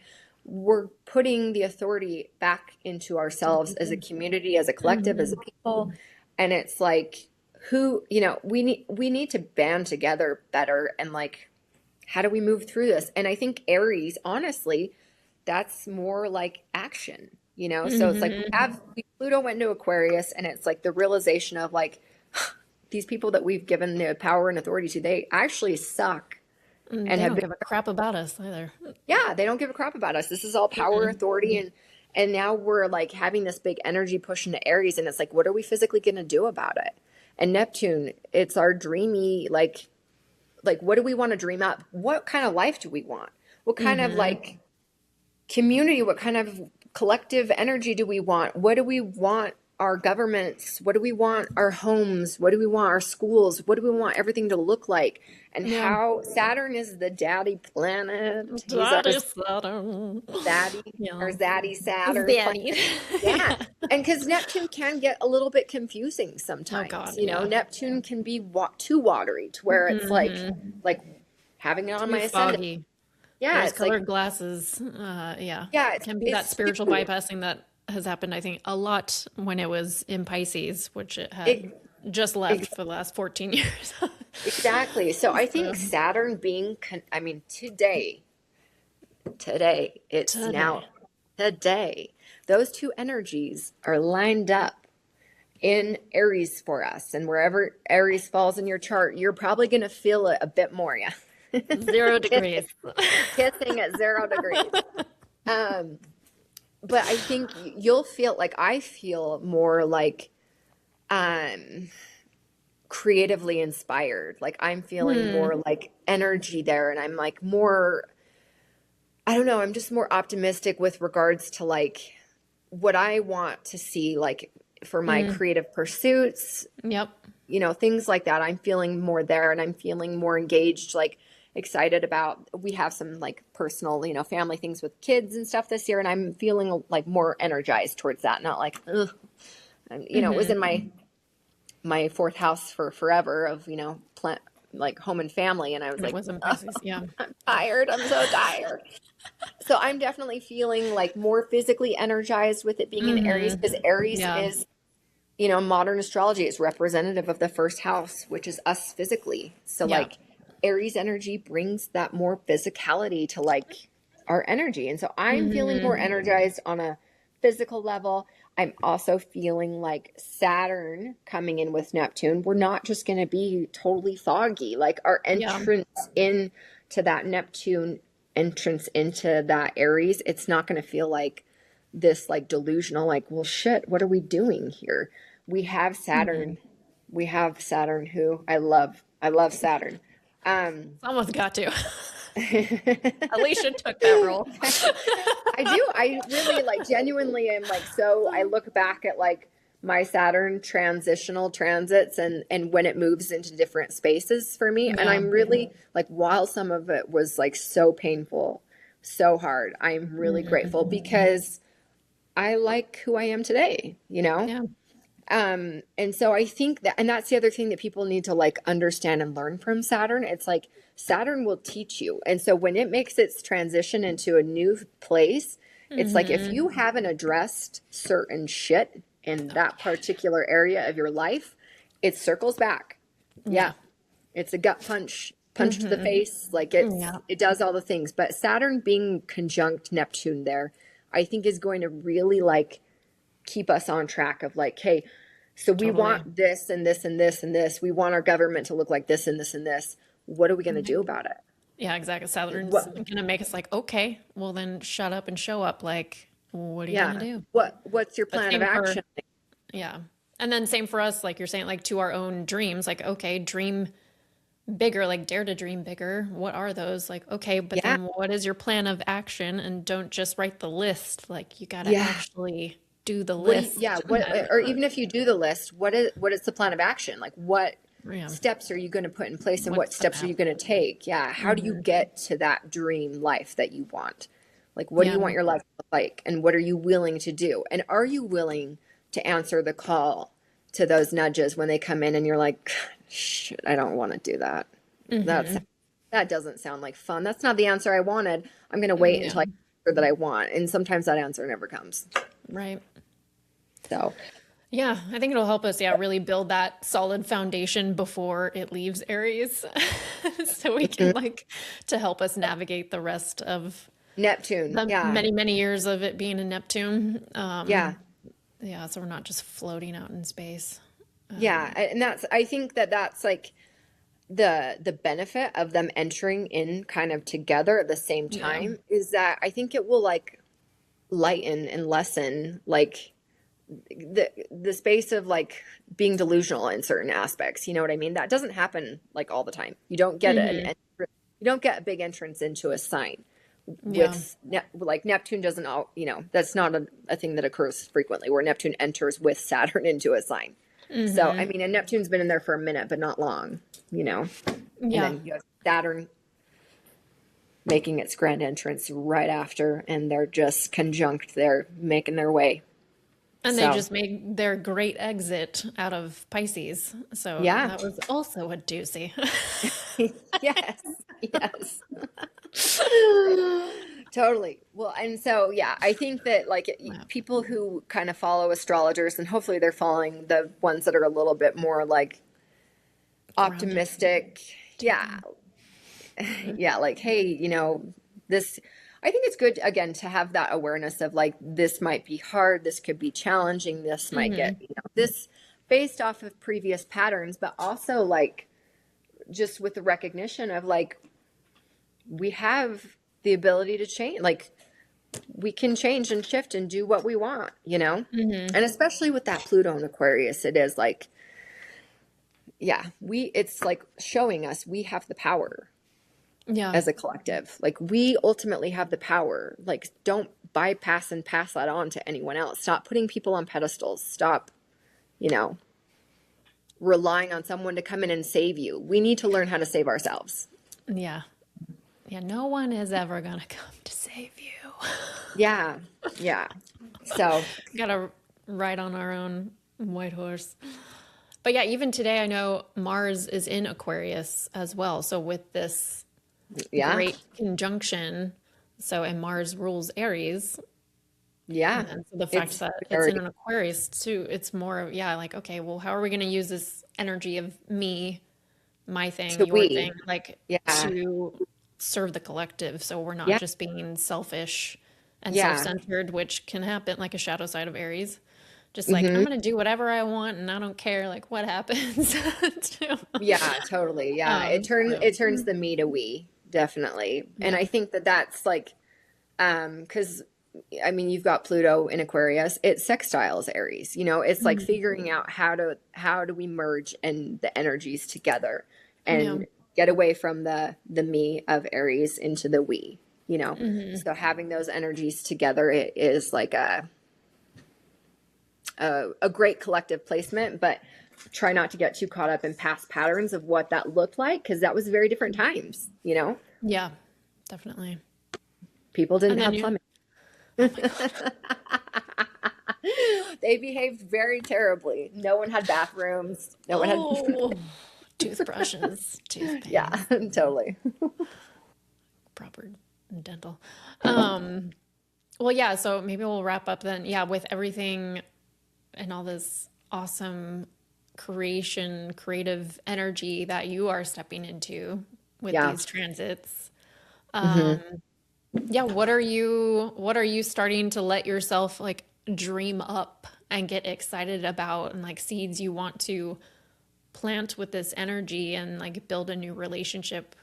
we're putting the authority back into To the ourselves as a people. community, as a collective, as Mm-hmm. a people. And it's like, we need to band together better and like, how do we move through this? And I think Aries, honestly, that's more like action. So it's like Mm-hmm. Pluto went into Aquarius, and it's like the realization of like these people that we've given the power and authority to, they actually suck and They have don't been, give a crap about us either. yeah, they don't give a crap about us. This is all power, Mm-mm. authority, and now we're like having this big energy push into Aries, and it's like, what are we physically going to do about it? And Neptune, it's our dreamy, like what do we want to dream up? What kind of life do we want? What kind of Mm-hmm. like community, what kind of collective energy do we want? What do we want our governments? What do we want our homes? What do we want our schools? What do we want everything to look like? And Yeah. how Saturn is the daddy planet. He's our That is Saturn. zaddy, Yeah. our zaddy Saturn Zaddy. planet. Yeah. Yeah. And because Neptune can get a little bit confusing Oh sometimes, God, yeah. Neptune can be too watery to where it's Mm-hmm. like having it on my Too ascendant. foggy. Yeah, it's like, Rose-colored glasses. Yeah. yeah, Can be that it's spiritual too. bypassing that has happened, I think, a lot when it was in Pisces, which it had It, just left for the last 14 years. exactly. So I think So, Saturn being, I mean, today, it's now today. today, those two energies are lined up in Aries for us. And wherever Aries falls in your chart, you're probably going to feel it a bit more. Yeah. 0 Kissing, degrees. kissing at 0 degrees. Um, but I think you'll feel like I feel more like um creatively inspired. Like I'm feeling Hmm. more like energy there and I'm like more, I don't know, I'm just more optimistic with regards to like what I want to see like for my Mm. creative pursuits, Yep. things like that. I'm feeling more there and I'm feeling more engaged, like excited about, we have some like personal, family things with kids and stuff this year. And I'm feeling like more energized towards that. Not like, ugh. And, it was Hmm. in my fourth house for forever of, plant, like home and family. And I was And it like, was in oh, Pisces. Yeah. I'm tired. I'm so tired. So I'm definitely feeling like more physically energized with it being in Aries Hmm. because Aries Yeah. is, modern astrology is representative of the first house, which is us physically. So Yeah. like Aries energy brings that more physicality to like our energy. And so I'm feeling more Hmm. energized on a physical level. I'm also feeling like Saturn coming in with Neptune, we're not just going to be totally foggy. Like our Yeah. entrance into that Neptune entrance into that Aries, it's not going to feel like this like delusional, like, well, shit, what are we doing here? We have Mhm. Saturn. We have Saturn, who I love. I love Saturn. Someone's got to. I Alicia took that role. do. I really like genuinely am like so I look back at like my Saturn transitional transits and when it moves into different spaces for me and Yeah. I'm really like while some of it was like so painful, so hard, I'm really Mhm. grateful because I like who I am today, you know? Yeah. And so I think that, and that's the other thing that people need to like understand and learn from Saturn. It's like Saturn will teach you. And so when it makes its transition into a new place, it's like if Mhm. you haven't addressed certain shit in Oh, that particular area of your life, it circles back. Yeah. yeah. It's a gut punch, punch to the Mhm. face. Like Yeah. it does all the things. But Saturn being conjunct Neptune there, I think is going to really like keep us on track of like, hey, so we Totally. want this and this and this and this. We want our government to look like this and this and this. What are we going to Right. do about it? Yeah, exactly. Saturn's What, gonna make us like, okay, well then shut up and show up. Like, what are you gonna yeah. do? What's your But plan of same for, action? yeah. And then same for us, like you're saying, like to our own dreams, like, okay, dream bigger, like dare to dream bigger. What are those? Like, okay, but Yeah. then what is your plan of action? And don't just write the list. Like you gotta Yeah. actually do the What do you, yeah, list. what, or even if you do the list, what is the plan of action? Like what Yeah. steps are you going to put in place and what What's the steps are map? you going to take? Yeah. How do you Hmm. get to that dream life that you want? Like, what do you Yeah. want your life to look like? And what are you willing to do? And are you willing to answer the call to those nudges when they come in and you're like, shit, I don't want to do that. That's, Hmm. that doesn't sound like fun. That's not the answer I wanted. I'm going to wait Yeah. until I get the answer that I want. And sometimes that answer never comes. Right. So, Yeah, I think it'll help us, yeah, really build that solid foundation before it leaves Aries. So we can mhm. like to help us navigate the rest of Neptune. the Yeah. many, many years of it being in Neptune. Yeah. Yeah, so we're not just floating out in space. Yeah. And that's, I think that that's like the benefit of them entering in kind of together at the same Yeah. time is that I think it will like lighten and lessen like the space of like being delusional in certain aspects. You know what I mean? That doesn't happen like all the time. You don't get Hmm. you don't get a big entrance into a sign Yeah. with like Neptune doesn't all, you know, that's not a thing that occurs frequently where Neptune enters with Saturn into a sign. So, I Hmm. mean, and Neptune's been in there for a minute, but not long, you know. And Yeah. then you have Saturn making its grand entrance right after, and they're just conjunct. They're making their way. And they So, just made their great exit out of Pisces. So yeah. that was also a doozy. Yes. Yes. Totally. Well, and so, yeah, I think that like Wow. people who kind of follow astrologers, and hopefully they're following the ones that are a little bit more like Grounded. optimistic. Yeah. Taken. Yeah. Like, hey, you know, this, I think it's good again to have that awareness of like, this might be hard. This could be challenging. This might Hmm. get, you know, this based off of previous patterns, but also like just with the recognition of like, we have the ability to change. Like, we can change and shift and do what we want, you know? Hmm. And especially with that Pluto in Aquarius, it is like, yeah, it's like showing us we have the power Yeah. as a collective. Like, we ultimately have the power. Like, don't bypass and pass that on to anyone else. Stop putting people on pedestals. Stop, you know, relying on someone to come in and save you. We need to learn how to save ourselves. Yeah. Yeah. No one is ever gonna come to save you. Yeah. Yeah. So, Gotta ride on our own white horse. But yeah, even today, I know Mars is in Aquarius as well. So with this yeah. great conjunction, so and Mars rules Aries, Yeah. and so the fact It's that it's very, in an Aquarius too, it's more of, yeah, like, okay, well, how are we going to use this energy of me, my thing, to your thing, we. like Yeah. to serve the collective? So we're not Yeah. just being selfish and Yeah. self-centered, which can happen like a shadow side of Aries. just like, I'm Hmm. gonna do whatever I want and I don't care like what happens. to- Yeah, totally. Yeah. so It turns the me to we, definitely. And yeah. I think that that's like, because I mean, you've got Pluto in Aquarius, it sextiles Aries, it's like Mhm. figuring out how do we merge and the energies together Yeah. and get away from the me of. Into the we. Hmm. So having those energies together, it is like a great collective placement, but try not to get too caught up in past patterns of what that looked like, because that was very different times. Yeah, definitely. People didn't And then have you, plumbing. oh my God. They behaved very terribly. No one had bathrooms. No one had. Oh, toothbrushes, Yeah, toothpaste, totally. proper dental. Um, well, yeah, so maybe we'll wrap up then. Yeah, with everything and all this awesome creative energy that you are stepping into with Yeah. these transits. Hmm. Yeah, what are you starting to let yourself like dream up and get excited about and like seeds you want to plant with this energy and like build a new relationship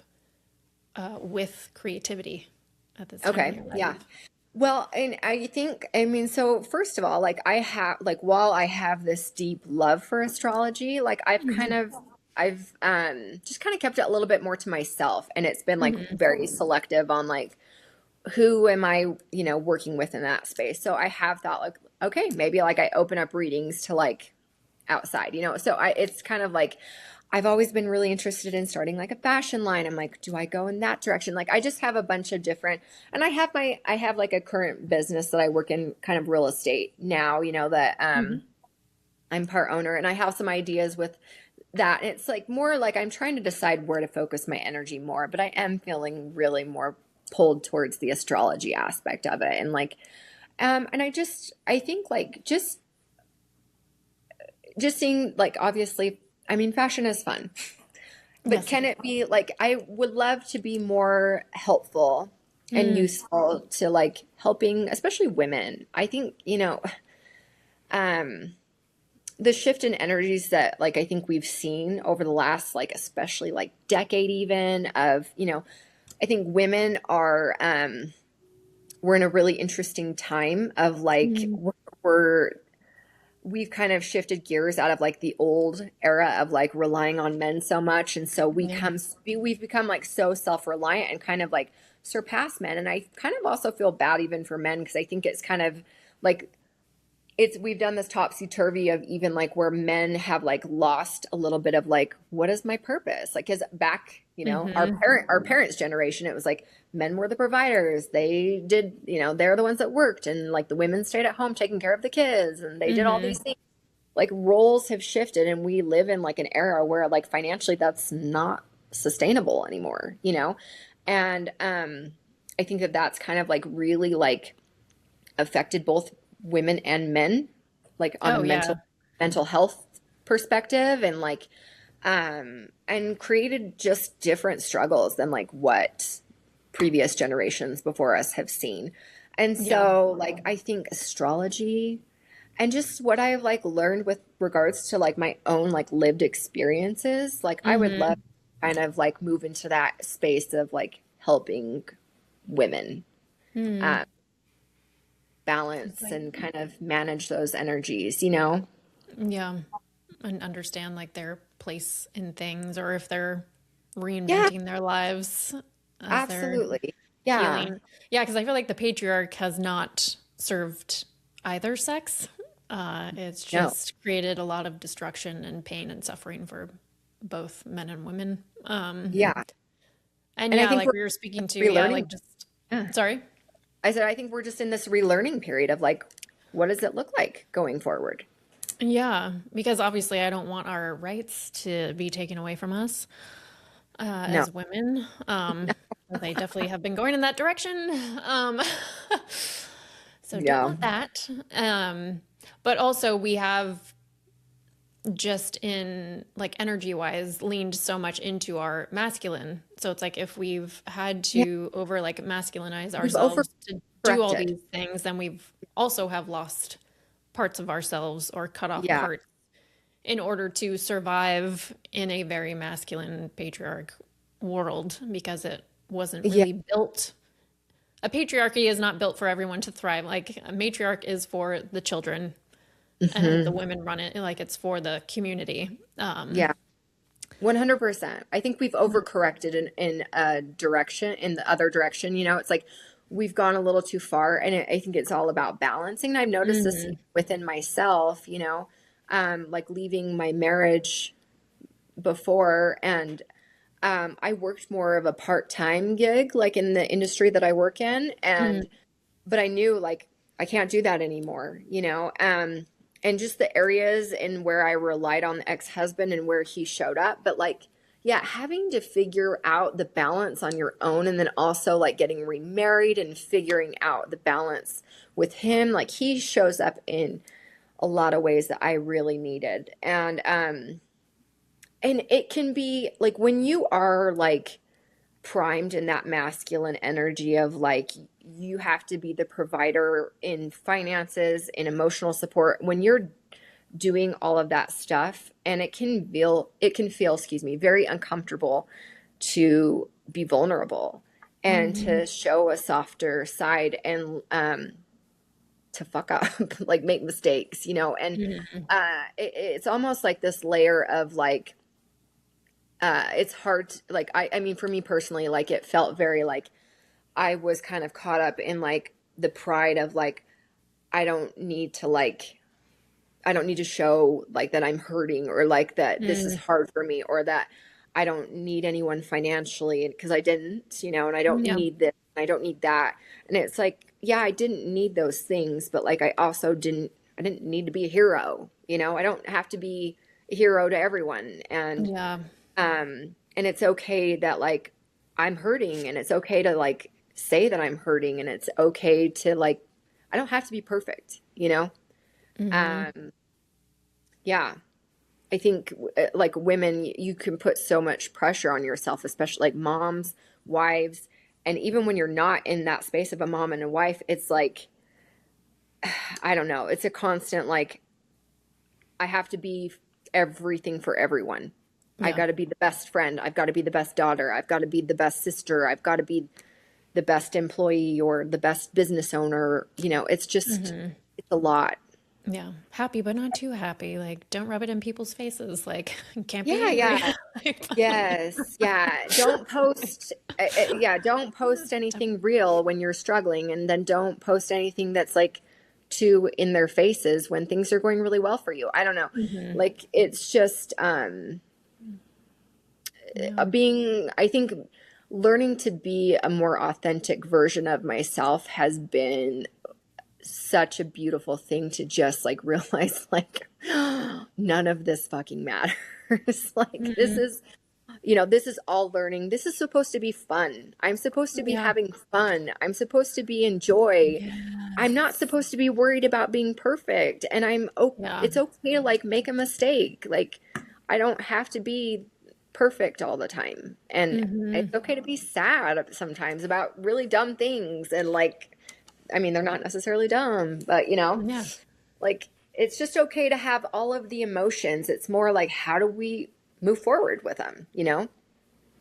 with creativity at this time in Okay. your Yeah. life? Well, and I think, I mean, so first of all, like while I have this deep love for astrology, like I've just kind of kept it a little bit more to myself, and it's been like Hmm. very selective on like who am I working with in that space. So I have thought like, okay, maybe like I open up readings to like outside. So it's kind of like I've always been really interested in starting like a fashion line. I'm like, do I go in that direction? Like I just have a bunch of different, and I have like a current business that I work in kind of real estate now, that Hmm. I'm part owner, and I have some ideas with that. It's like more like I'm trying to decide where to focus my energy more, but I am feeling really more pulled towards the astrology aspect of it. And like and I think like just seeing like obviously, I mean, fashion is fun, but Yes, it can is. it be like I would love to be more helpful and Mm, useful to like helping especially women. I think um the shift in energies that like I think we've seen over the last like especially like decade even of I think women are we're in a really interesting time of like mm, we're we've kind of shifted gears out of like the old era of like relying on men so much, and so yeah. we've become like so self-reliant and kind of like surpass men. And I kind of also feel bad even for men, because I think it's kind of like it's we've done this topsy-turvy of even like where men have like lost a little bit of like what is my purpose, like because back our Hmm. parents generation, it was like men were the providers, they did they're the ones that worked, and like the women stayed at home taking care of the kids, and they did all these Hmm. things. Like roles have shifted, and we live in like an era where like financially that's not sustainable anymore. And I think that that's kind of like really like affected both women and men, like on a Oh mental yeah. mental health perspective, and like and created just different struggles than like what previous generations before us have seen. And Yeah. so like I think astrology and just what I've like learned with regards to like my own like lived experiences, like I would love Hmm. to kind of like move into that space of like helping women Hmm. uh, It's balance like, and kind of manage those energies. yeah, and understand like their place in things or if they're Yeah, reinventing their lives as they're absolutely. Yeah. healing. Yeah, because I feel like the patriarch has not served either sex. It's No. just created a lot of destruction and pain and suffering for both men and women. Yeah. And And I yeah, think like we're we were speaking to, yeah, relearning. like just, Yeah. sorry. I said I think we're just in this relearning period of like what does it look like going forward? Yeah, because obviously I don't want our rights to be taken away from us No. as women. They definitely have been going in that direction. Um, so don't Yeah. want that. But also we have just in like energy wise leaned so much into our masculine. So it's like if we've had Yeah. to over like masculinize We've ourselves to do all overcorrected. these things, then we've also have lost parts of ourselves or cut off Yeah. parts in order to survive in a very masculine patriarch world because it wasn't Yeah. really built. A patriarchy is not built for everyone to thrive. Like a matriarch is for the children and the Hmm. women run it like it's for the community. Yeah. 100%. I think we've overcorrected in a direction, in the other direction. It's like we've gone a little too far, and I think it's all about balancing. And I've noticed this Mhm. within myself, like leaving my marriage before, and I worked more of a part-time gig, like in the industry that I work in, Mhm. but I knew like I can't do that anymore, and just the areas in where I relied on the ex-husband and where he showed up. But like, yeah, having to figure out the balance on your own, and then also like getting remarried and figuring out the balance with him, like he shows up in a lot of ways that I really needed. And it can be like when you are like primed in that masculine energy of like you have to be the provider in finances, in emotional support, when you're doing all of that stuff, and it can feel, excuse me, very uncomfortable to be vulnerable and Mhm. to show a softer side, and to fuck up, like make mistakes, and Mhm. it's almost like this layer of like it's hard like I mean for me personally, like it felt very like I was kind of caught up in like the pride of like I don't need to like I don't need to show like that I'm hurting, or like that this is Mhm. hard for me, or that I don't need anyone financially because I didn't, and I don't Yeah. need this, I don't need that. And it's like, yeah, I didn't need those things, but like I didn't need to be a hero, I don't have to be a hero to everyone. Yeah. And it's okay that like I'm hurting, and it's okay to like say that I'm hurting, and it's okay to like I don't have to be perfect. Mhm. Um yeah, I think like women, you can put so much pressure on yourself, especially like moms, wives, and even when you're not in that space of a mom and a wife, it's like I don't know, it's a constant like I have to be everything for everyone. I Yeah. got to be the best friend. I've got to be the best daughter. I've got to be the best sister. I've got to be the best employee or the best business owner. It's just, Mhm. it's a lot. Yeah. Happy, but not too happy. Like, don't rub it in people's faces. Like, can't be Yeah, angry. yeah. Like, Yes. Yeah. Don't post anything real when you're struggling, and then don't post anything that's like too in their faces when things are going really well for you. I don't know. Mhm. Like it's just, Yeah. I think learning to be a more authentic version of myself has been such a beautiful thing to just like realize like none of this fucking matters. Like Mhm. this is all learning. This is supposed to be fun. I'm supposed to be Yeah. having fun. I'm supposed to be in joy. I'm not Yes. supposed to be worried about being perfect. And Yeah. it's okay to like make a mistake. Like I don't have to be perfect all the time. And it's Mhm. okay to be sad sometimes about really dumb things. And like, I mean, they're not necessarily dumb, but Yeah. like it's just okay to have all of the emotions. It's more like how do we move forward with them? Yeah.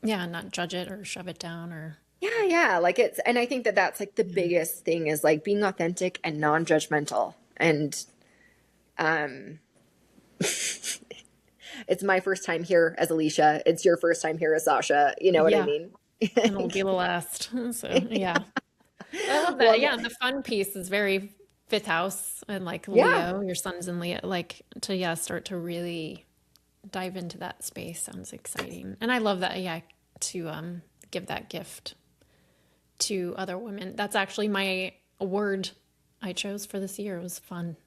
Not judge it or shove it down or. Yeah, yeah. Like and I think that that's like the Yeah. biggest thing is like being authentic and non-judgmental. And um, it's my first time here as Alicia. It's your first time here as Sasha. You know what I Yeah. mean? And it'll be the last. So, yeah. I love that. Well, Yeah. And the fun piece is very fifth house and like yeah. Leo, your son's in Leo, like to, yeah, start to really dive into that space sounds exciting. And I love that. Yeah. To give that gift to other women. That's actually my word I chose for this year. It was fun.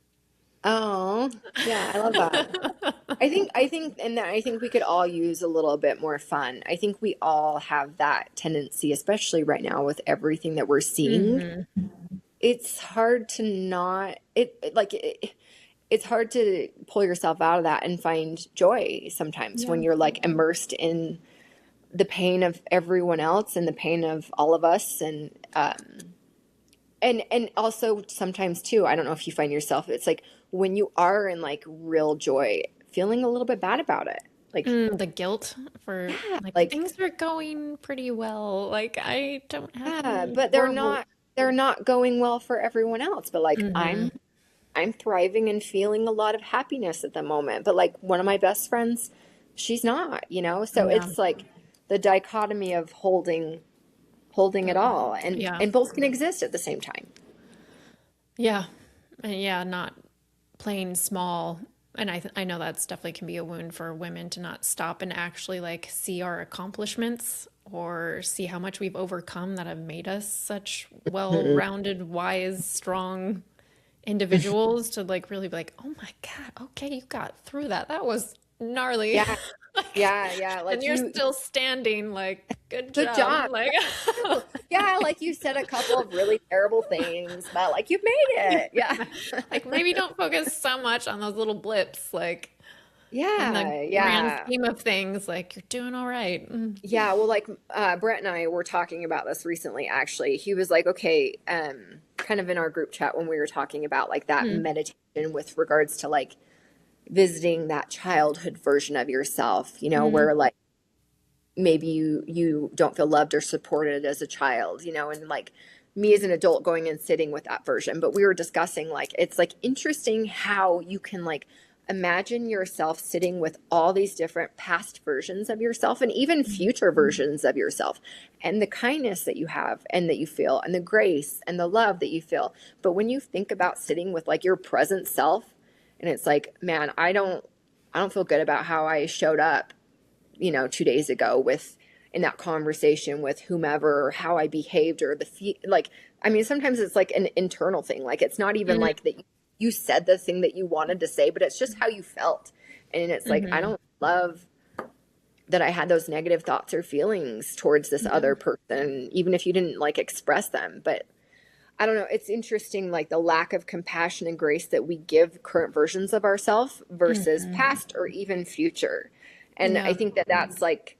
Oh, yeah. I love that. I think we could all use a little bit more fun. I think we all have that tendency, especially right now with everything that we're seeing. Hmm. It's hard to not it's hard to pull yourself out of that and find joy sometimes Yeah. when you're like immersed in the pain of everyone else and the pain of all of us. And And also sometimes too, I don't know if you find yourself, it's like when you are in like real joy, feeling a little bit bad about it. Like, The guilt for yeah, like like, things are going pretty well. Like I don't have yeah, any but horrible. they're not going well for everyone else. But like Hmm. I'm thriving and feeling a lot of happiness at the moment. But like one of my best friends, she's not, you know? So Yeah. it's like the dichotomy of holding it all, Yeah. and both can exist at the same time. Yeah. And yeah, not playing small. And I know that's definitely can be a wound for women to not stop and actually like see our accomplishments or see how much we've overcome that have made us such Mhm. well-rounded, wise, strong individuals to like really be like, oh my God, okay, you got through that. That was gnarly. Yeah, Like, yeah. and Like you're still standing, like, good good job. job. Like, Yeah, like you said a couple of really terrible things, but like you've made yeah. it. Yeah. Like maybe don't focus so much on those little blips, like in the Yeah, grand yeah. scheme of things, like you're doing all right. Yeah, well, like Brett and I were talking about this recently, actually. He was like, okay, kind of in our group chat when we were talking about like that Mm, meditation with regards to like visiting that childhood version of yourself, you know, mm, where like maybe you don't feel loved or supported as a child, you know, and like me as an adult going and sitting with that version. But we were discussing like it's like interesting how you can like imagine yourself sitting with all these different past versions of yourself and even future versions of yourself, and the kindness that you have and that you feel and the grace and the love that you feel. But when you think about sitting with like your present self, and it's like, man, I don't feel good about how I showed up, you know, 2 days ago with in that conversation with whomever, or how I behaved, or like, I mean, sometimes it's like an internal thing. Like it's not even mm, like that you said the thing that you wanted to say, but it's just how you felt. And it's like, I mhm. don't love that I had those negative thoughts or feelings towards this Yeah. other person, even if you didn't like express them. But I don't know. It's interesting, like the lack of compassion and grace that we give current versions of ourselves versus Mhm. past or even future. And I Yeah. think that that's like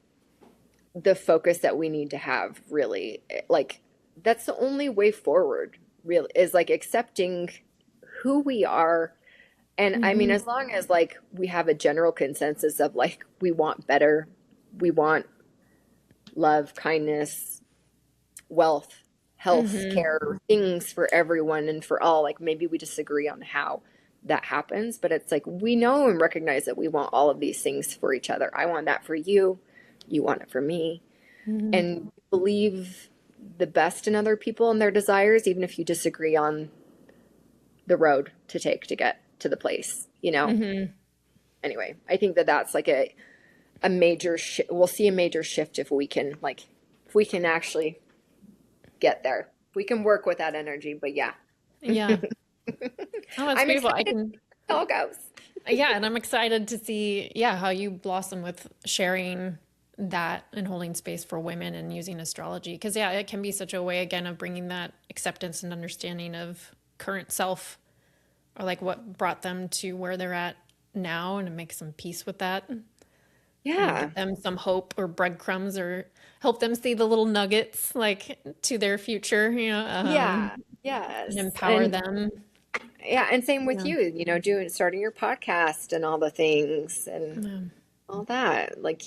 the focus that we need to have, really. Like, that's the only way forward, really, is like accepting who we are. And I mean, Hmm. as long as like we have a general consensus of like, we want better, we want love, kindness, wealth, health, Hmm. care, things for everyone and for all. Like maybe we disagree on how that happens, but it's like we know and recognize that we want all of these things for each other. I want that for you, you want it for me, Hmm. and believe the best in other people and their desires, even if you disagree on the road to take to get to the place, you know? Hmm. Anyway, I think that that's like a major we'll see a major shift if we can like if we can actually get there. We can work with that energy, but yeah. Yeah. Oh, that's I'm beautiful. I excited can, how it goes. yeah, and I'm excited to see, yeah, how you blossom with sharing that and holding space for women and using astrology. Because, yeah, it can be such a way, again, of bringing that acceptance and understanding of current self or like what brought them to where they're at now and to make some peace with that and Yeah. give them some hope or breadcrumbs or help them see the little nuggets like to their future, Yeah. and Yes. empower them. Yeah, and same with Yeah. you, you know, doing starting your podcast and all the things and Yeah. all that. Like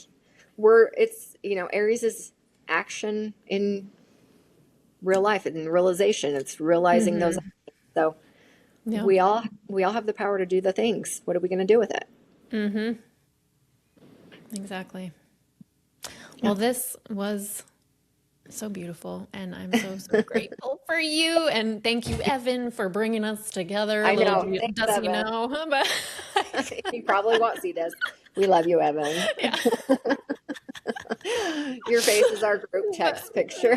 we're it's, you know, Aries is action in real life and realization. It's realizing those. Hmm. So Yeah. we all have the power to do the things. What are we going to do with it? Hmm. Exactly. Yeah. Well, this was so beautiful, and I'm so, so grateful for you. And thank you, Evan, for bringing us together. I Little know. Thanks, does he Evan. know, but You probably won't see this. We love you, Evan. yeah. Your face is our group But text picture.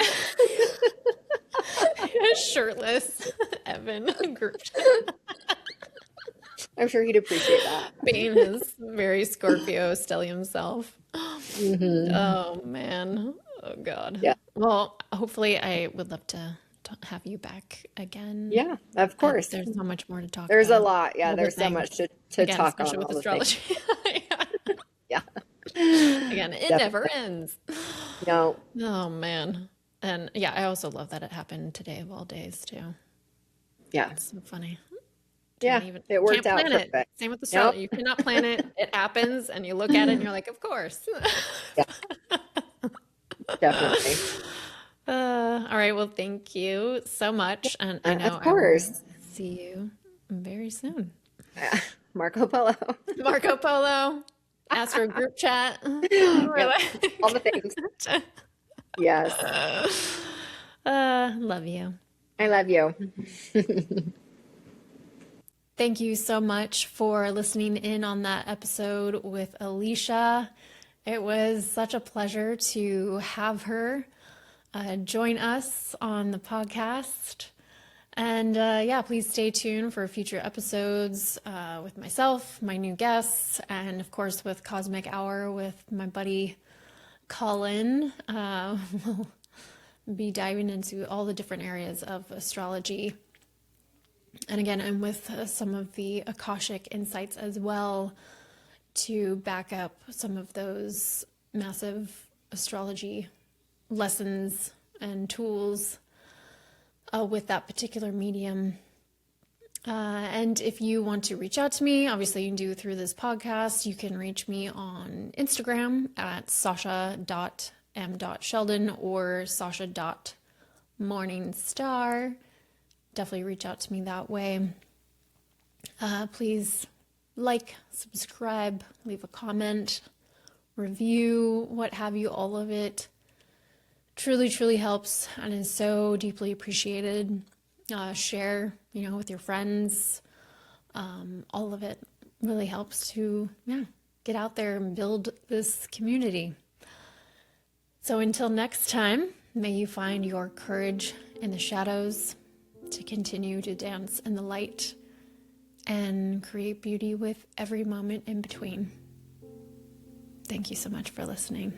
shirtless Evan group I'm sure he'd appreciate that. being his very Scorpio stellium self. Hmm. Oh man. Oh God. Yeah. Well, hopefully I would love to have you back again. Yeah, of course. There's so much more to talk There's a about. lot. Yeah, All the there's so things. much to Again, talk on, especially with all the things. astrology. Yeah. Yeah. Again, it never Definitely. ends. No. Oh man. And yeah, I also love that it happened today of all days too. Yeah. It's so funny. Yeah. It worked Can't out plan it. perfect. Same with Nope. astrology. You cannot plan it. It happens and you look at it and you're like, of course. Yeah, definitely. All right. Well, thank you so much. And I know Of I will course. see you very soon. Marco Polo. Marco Polo, ask for a group chat. We're Yep. All the like, things. Yes. love you. I love you. Thank you so much for listening in on that episode with Alisha. It was such a pleasure to have her join us on the podcast. And yeah, please stay tuned for future episodes with myself, my new guests, and of course with Cosmic Hour with my buddy Colin. We'll be diving into all the different areas of astrology. And again, I'm with some of the Akashic insights as well to back up some of those massive astrology lessons and tools with that particular medium. And if you want to reach out to me, obviously you can do it through this podcast. You can reach me on Instagram at sasha.m.sheldon or sasha.morningstar. Definitely reach out to me that way. Please like, subscribe, leave a comment, review, what have you, all of it. Truly, truly helps and is so deeply appreciated. Share, with your friends. All of it really helps to, get out there and build this community. So until next time, may you find your courage in the shadows to continue to dance in the light and create beauty with every moment in between. Thank you so much for listening.